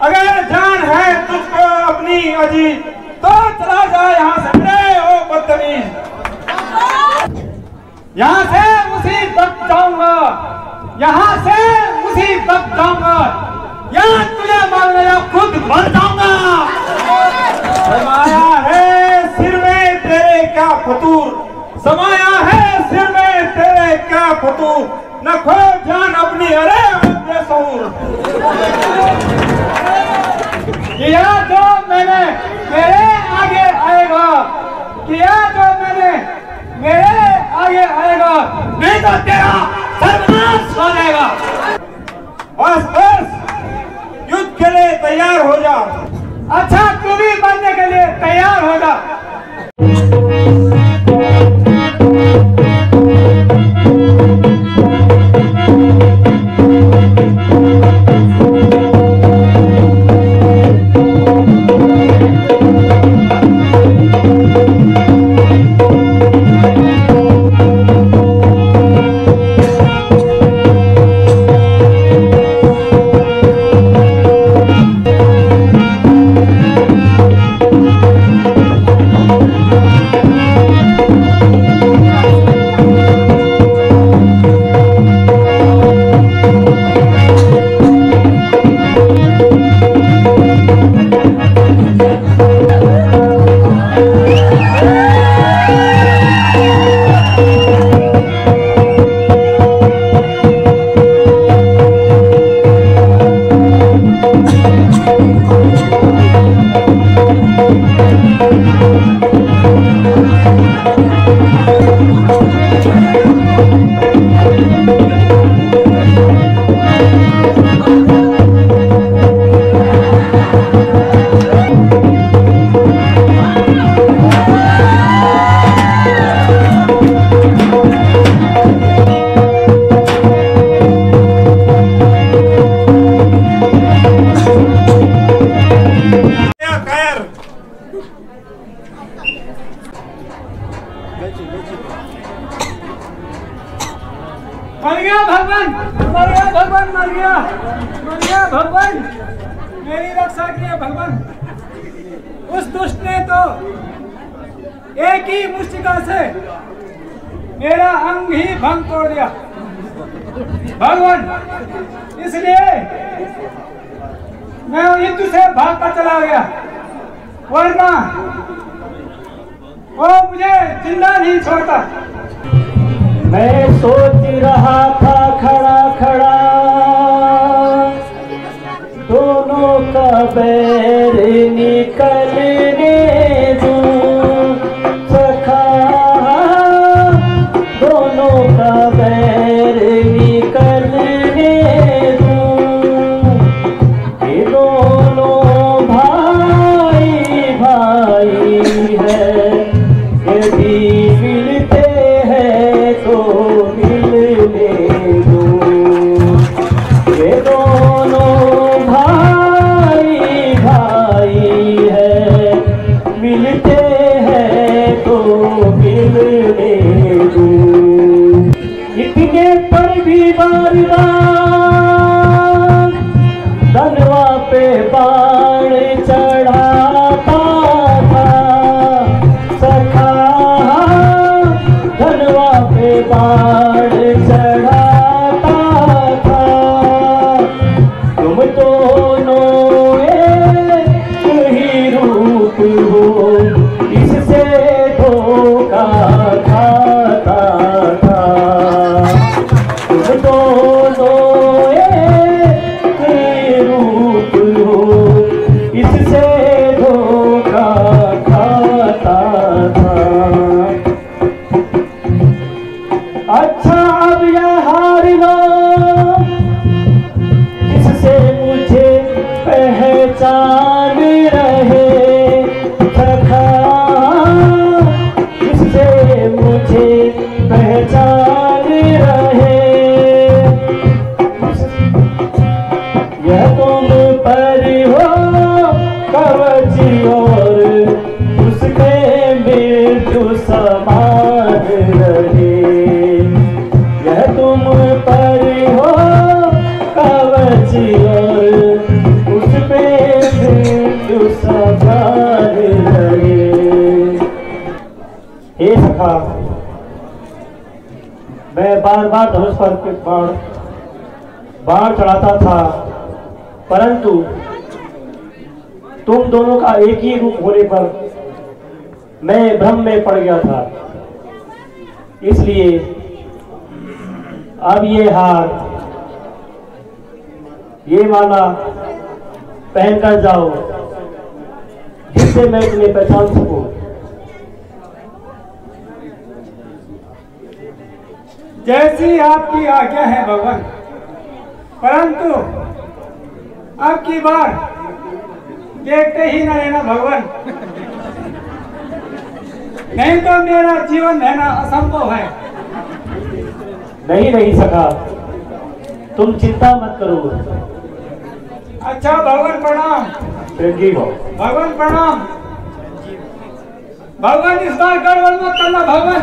अगर जान है तुझको अपनी अजीज, तो चला जा यहाँ से। अरे ओ बदतमीज, यहाँ से उसी वक्त जाऊंगा, यहाँ से उसी वक्त जाऊंगा, या तुझे मारने या खुद मर जाऊंगा। समाया है सिर में तेरे क्या फतूर, समाया है सिर में तेरे क्या फतूर। न खो जान अपनी, अरे बेसूर। किया जो मैंने मेरे आगे आएगा, किया जो मैंने मेरे आगे आएगा, नहीं तो तेरा सर्वनाश हो जाएगा। बस बस, युद्ध के लिए तैयार हो जा। अच्छा, तू भी बनने के लिए तैयार हो जा। मर गया भगवान, मर गया भगवान, मर गया, मर गया भगवान, मेरी रक्षा किया भगवान। उस दुष्ट ने तो एक ही मुष्टिका से मेरा अंग ही भंग तोड़ दिया भगवान। इसलिए मैं युद्ध से भाग कर चला गया, वरना वो मुझे जिंदा नहीं छोड़ता। मैं सोच रहा था खड़ा खड़ा, दोनों का बैर निकलने दूं सखा, दोनों का बैर निकलने दूं। ये दोनों भाई भाई है, यदि मिलते तो मिलने दूं। ये दोनों भाई भाई है, मिलते हैं तो मिलने दूं। इतने पर भी बार-बार धनवा पे बाण चढ़ाता था सखा, धनवा पे बाण चढ़ाता था। तुम दोनों एक ही रूप हो, इससे धोखा खाता था। तुम दोनों एक ही रूप हो, इससे धोखा खाता था। अच्छा अब यह हार लो, जिससे मुझे पहचान रहे सखा, जिससे मुझे पहचान रहे। यह तुम पर हो कवच और उसके मृत्यु समान रहे। यह तुम पर हो कवच और उस पे मृत्यु समान रहे। हे सखा, मैं बार बार धनुष पर बाण चढ़ाता था, परंतु तुम दोनों का एक ही रूप होने पर मैं भ्रम में पड़ गया था। इसलिए अब ये हार, ये माला पहनकर जाओ, जिससे मैं तुम्हें पहचान सकूं। जैसी आपकी आज्ञा है भगवान, परंतु अब की बार देखते ही न रहना भगवान, नहीं तो मेरा जीवन रहना असंभव है। नहीं नहीं सका, तुम चिंता मत करो। अच्छा भगवान प्रणाम। भगवान प्रणाम। भगवान इस बार गड़बड़ मत करना भगवान।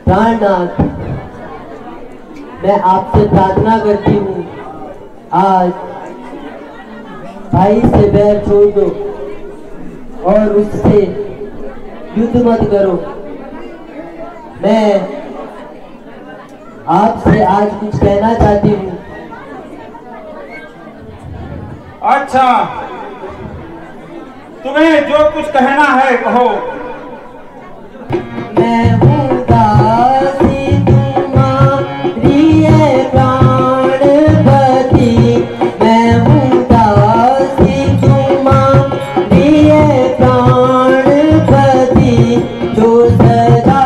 प्राणनाथ, मैं आपसे प्रार्थना करती हूँ, आज भाई से बैर छोड़ दो और उससे युद्ध मत करो। मैं आपसे आज कुछ कहना चाहती हूँ। अच्छा, तुम्हें जो कुछ कहना है कहो। मैं हूँ दासी तुम्हारी है प्राणपति, मैं हूँ दासी तुम्हारी है प्राणपति, जो सदा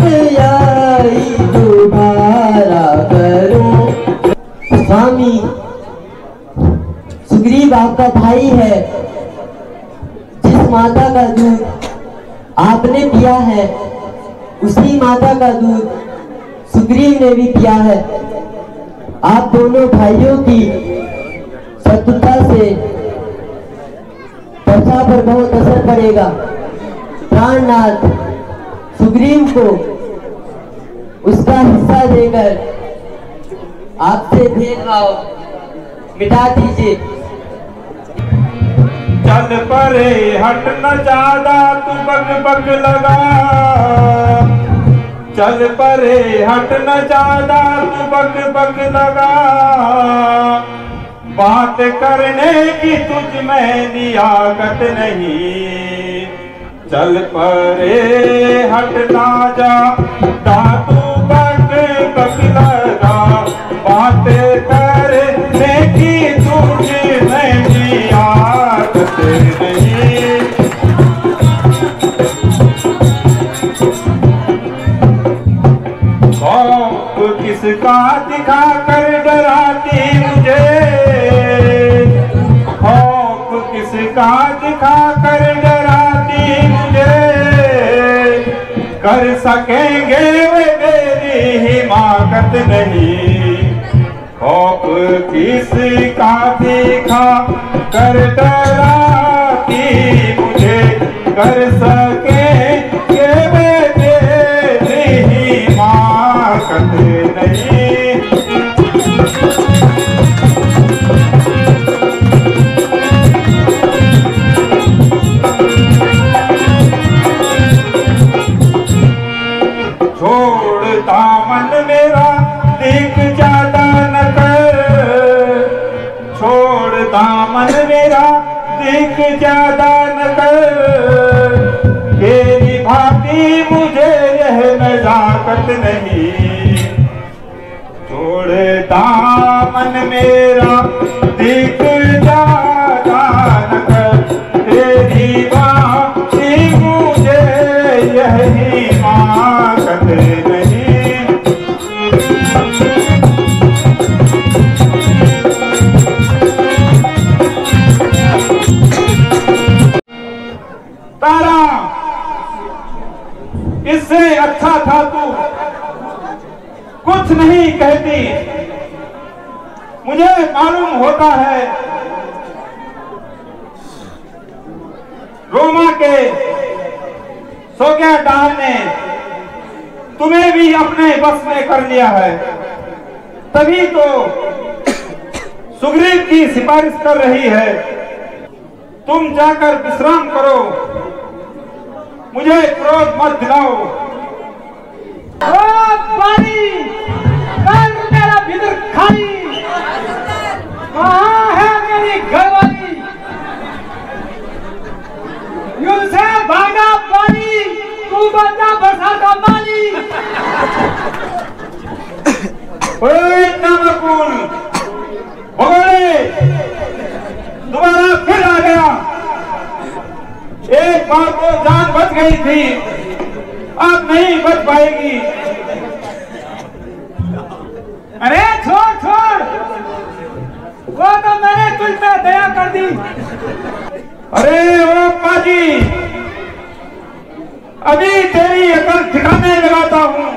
आई दोबारा करूं। स्वामी, सुग्रीव आपका भाई है। जिस माता का दूध आपने पिया है उसी माता का दूध सुग्रीव ने भी पिया है। आप दोनों भाइयों की शत्रुता से त्वचा पर बहुत असर पड़ेगा। प्राणनाथ सुग्रीव को उसका हिस्सा देकर आपसे भेदभाव मिटा दीजिए। चल परे हट न ज्यादा तू बग बग लगा, चल परे हट न ज्यादा तू बग बग लगा। बात करने की तुझ में लियाकत नहीं, चल परे हट ना जा तू बग बग लगा। बात करने की तुझ में लियाकत नहीं। खौफ किसका दिखा कर डराती मुझे, खौफ किसका दिखा कर डराती मुझे। कर सकेंगे वे मेरी हिमाकत नहीं, खौफ किसका दिखा कर डराती मुझे। कर सकेंगे वे मेरी हिमाकत नहीं। छोड़ दामन मेरा देख ज्यादा न कर, छोड़ दामन मेरा देख ज्यादा न कर। तेरी भांति मुझे यह नजाकत नहीं, छोड़ दामन मेरा देख ज्यादा न कर। तेरी भांति मुझे यह हिमाकत नहीं। तारा, इससे अच्छा था तू कुछ नहीं कहती। मुझे मालूम होता है रोमा के सोग्या डाल ने तुम्हें भी अपने बस में कर लिया है, तभी तो सुग्रीव की सिफारिश कर रही है। तुम जाकर विश्राम करो, मुझे क्रोध मत दिलाओ। कल मेरा भीतर खाली, कहाँ है मेरी घरवाली? युद्ध से भागा पानी, तू बंदा बरसा का माली। नमकुल भगोड़े दोबारा फिर आ गया। एक बार को जान बच गई थी, अब नहीं बच पाएगी। अरे छोड़ छोड़, वो तो मैंने तुझ पे दया कर दी। अरे ओ पाजी, अभी तेरी अकल ठिकाने लगाता हूँ।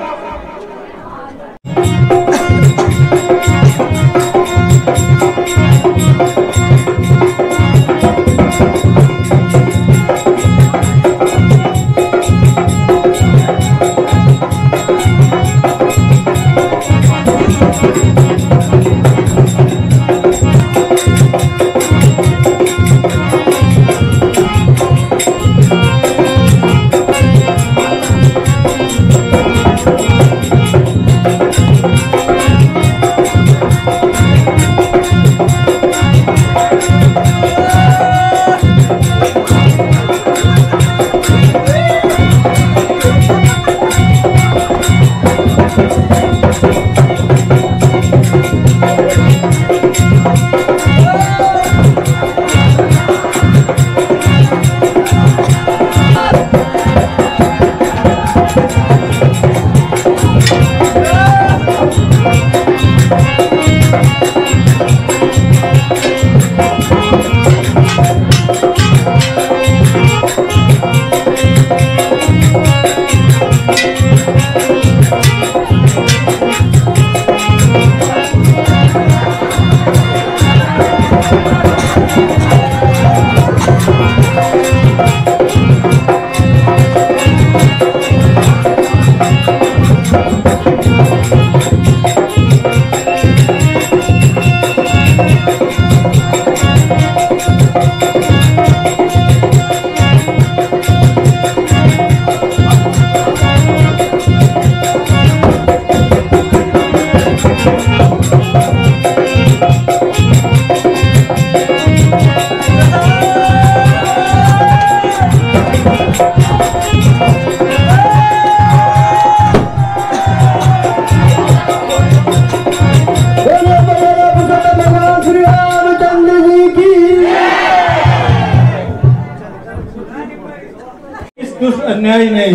पिताई ने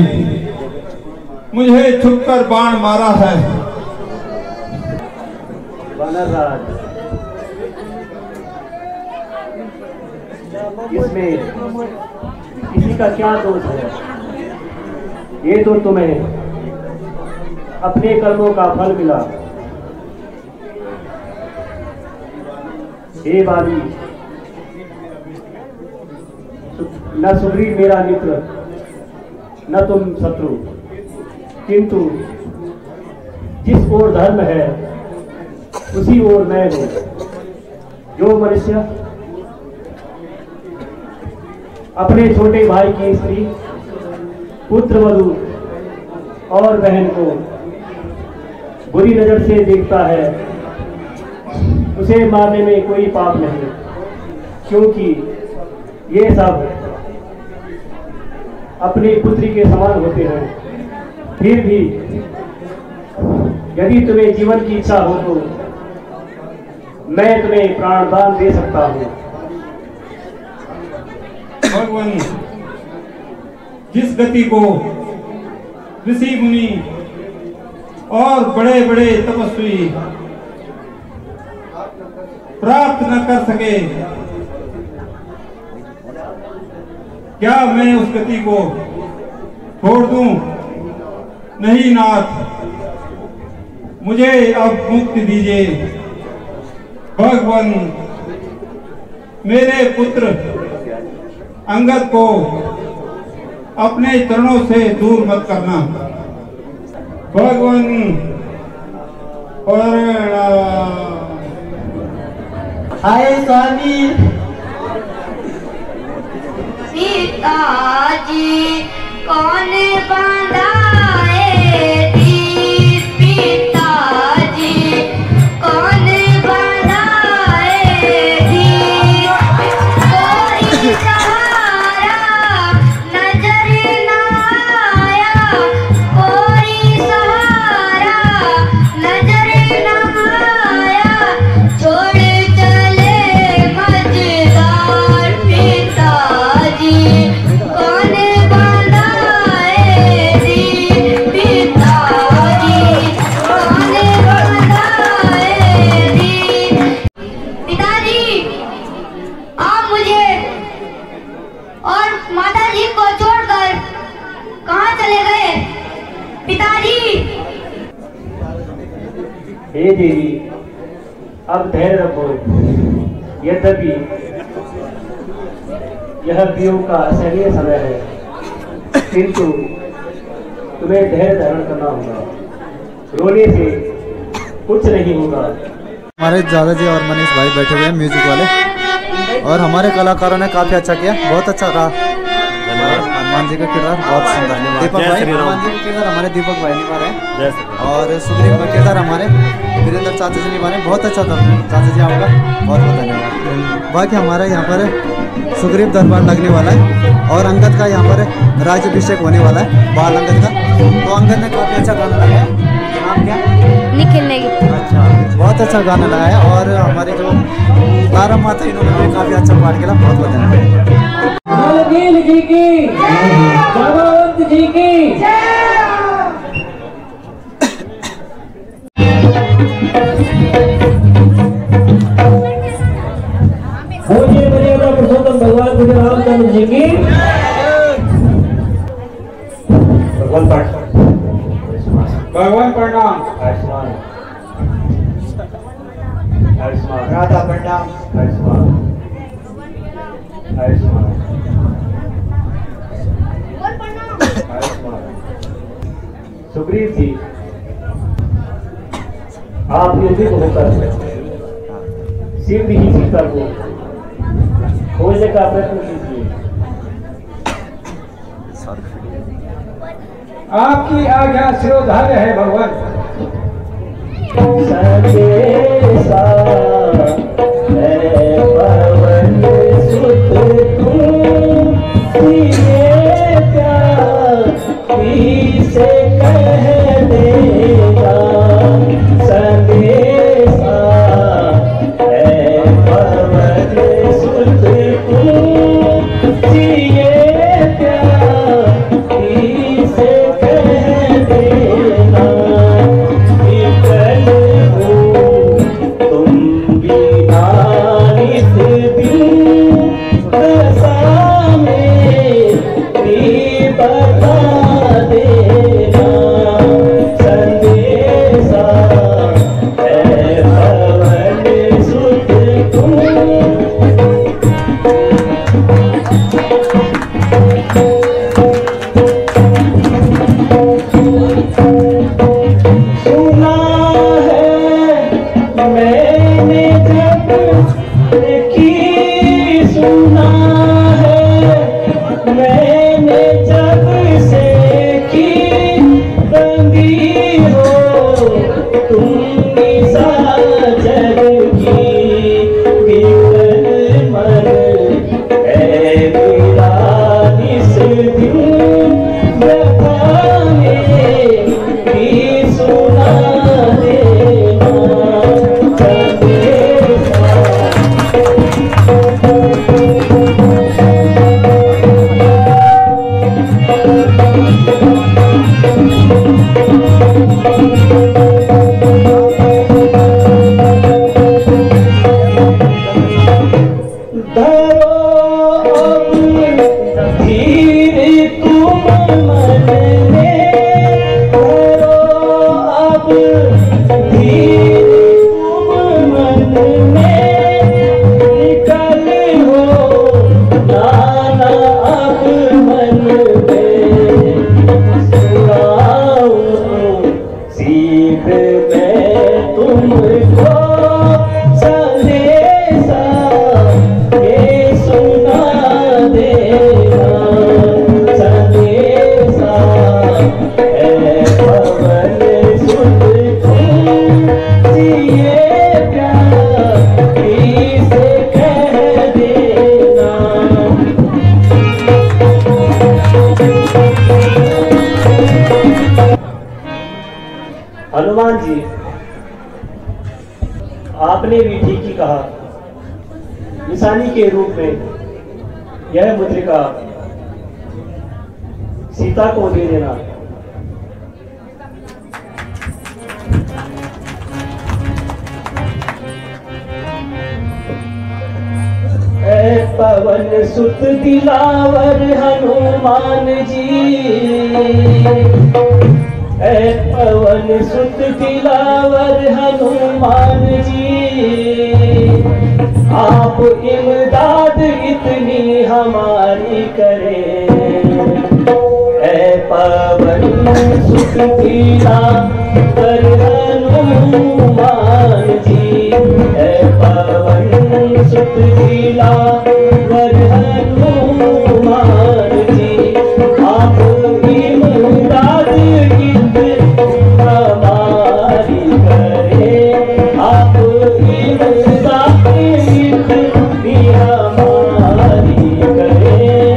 मुझे छुपकर बाण मारा है। वानरराज, इसमें किसी का क्या दोष है? ये तो तुम्हें अपने कर्मों का फल मिला। हे बाली, न सुग्रीव मेरा मित्र, न तुम शत्रु, किंतु जिस ओर धर्म है उसी ओर मैं हूं। जो मनुष्य अपने छोटे भाई की स्त्री, पुत्र वधू और बहन को बुरी नजर से देखता है, उसे मारने में कोई पाप नहीं, क्योंकि ये सब अपनी पुत्री के समान होते हैं। फिर भी यदि तुम्हें जीवन की इच्छा हो तो मैं तुम्हें प्राणदान दे सकता हूं। भगवान, जिस गति को ऋषि मुनि और बड़े बड़े तपस्वी प्राप्त न कर सके, क्या मैं उस गति को छोड़ दूं? नहीं नाथ, मुझे अब मुक्ति दीजिए। भगवान, मेरे पुत्र अंगद को अपने चरणों से दूर मत करना। भगवान, हाय स्वामी। पिताजी कौन बांधाए थी? पिताजी कौन बांधाए थी? कोई सहारा नजर न आया, कोई सहारा नजर न आया, छोड़ चले मझधार। पिताजी कौन बांधाए थी? पिताजी कौन बांधाए थी? पिताजी, आप मुझे और माताजी को छोड़कर कहाँ चले गए? पिताजी। हे देवी, अब धैर्य रखो। यद्यपि यह वियोग का असहनीय समय है, किंतु तुम्हें धैर्य धारण करना होगा। रोने से कुछ नहीं होगा। हमारे दादाजी और मनीष भाई बैठे हुए हैं म्यूजिक वाले, और हमारे कलाकारों ने काफी अच्छा किया, बहुत अच्छा रहा। हनुमान जी का किरदार बहुत सुंदर। दीपक भाई, हनुमान जी का किरदार हमारे दीपक भाई निभा रहे हैं, और सुग्रीव का किरदार हमारे वीरेंद्र चाचा जी निभा रहे हैं। बहुत अच्छा था चाचा जी, आपका बहुत बहुत धन्यवाद। बाकी हमारे यहाँ पर सुग्रीव दरबार लगने वाला है, और अंगद का यहाँ पर राज्याभिषेक होने वाला है, बाल अंगद का। तो अंगद ने काफी अच्छा गाना लगाया। नाम क्या? निखिल नेगी। अच्छा, बहुत अच्छा गाना लगाया। और हमारे जो तारा माता, इन्होंने भी काफी अच्छा पाठ किया। बहुत बहुत धन्यवाद। नील जी की, भगवंत जी की। मुझे पुरुषोत्तम भगवान श्री रामचंद्र जी की। भगवान प्रणाम। राधा प्रणाम। सुग्रीव जी, आप निर्भीक होकर सिंह ही सीता को खोजने का प्रयत्न कीजिए। आपकी आज्ञा शिरोधार्य है भगवान। संदेशा है पवन सुत तुम, सीने प्यारी से कह देना। संदेशा है पवन सुत तुम, सीने प्यारी हनुमान जी, आपने भी ठीक ही कहा। निशानी के रूप में यह मुद्रिका सीता को दे देना। पवन सुत दिलावर हनुमान जी, पवन सुत दिलावर हनुमान जी, आप इमदाद इतनी हमारी करें। पवन सुत दिलावर हनुमान जी, पवन सुत दिलावर हनुमान जी, आप इमदाद इतनी हमारी करें। आप इमदाद इतनी हमारी करें।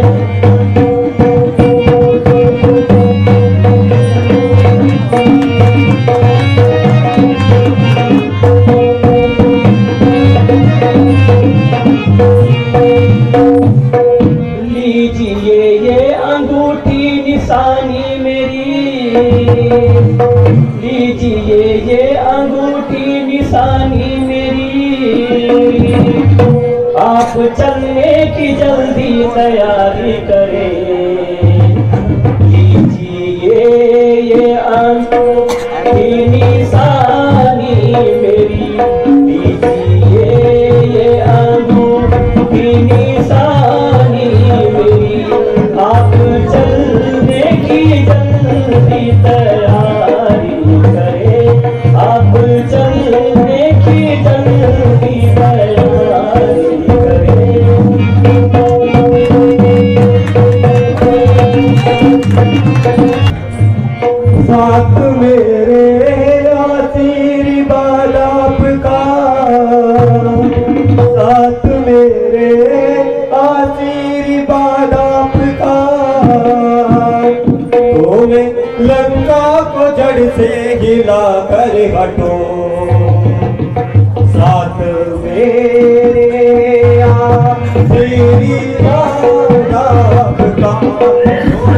लीजिए ये अंगूठी निशानी मेरी, लीजिए ये अंगूठी निशानी मेरी, आप चलने की जल्दी तैयारी करें। लीजिए ये अंगूठी निशानी मेरी, लीजिए ये अंगूठी निशानी मेरी, आप चलने की जल्दी तैयारी करें। आप चलने की जल्दी तैयारी करें। साथ मेरे आशीर्वाद आपका, साथ मेरे आशीर्वाद आपका, तो मैं लंका को जड़ से हिला कर हटूं। साथ मेरे आशीर्वाद आपका, तो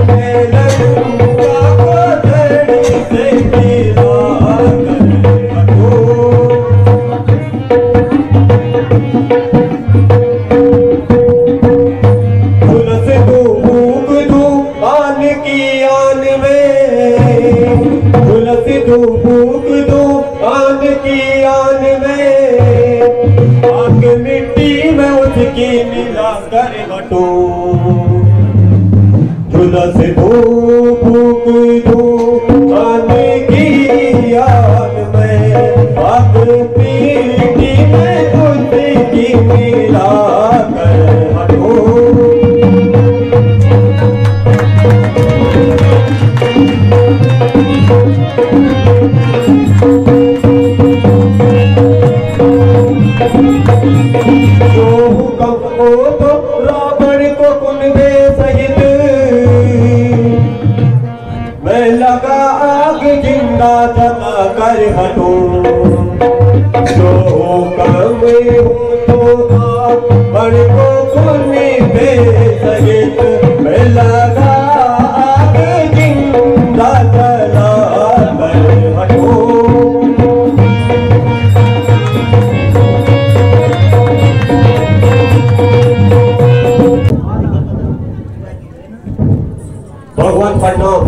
मैं लंका को जड़ से हिला कर हटूं। तुलस दो भूख दो आन की आन में, तुलस दो भूख दो आन की आन में, आग मिट्टी में उसकी मिला कर हटूं। तुलस दो भूख दो आन की आन में, आग मिट्टी में उसकी मिला कर हटूं। जो हुक्म हो तो रावण को कुनबे सहित, मैं लगा आग जिंदा जला कर हटूं। जो हुक्म हो तो रावण को कुनबे सहित, मैं लगा आग जिंदा जला कर हटूं। भगवान प्रणाम।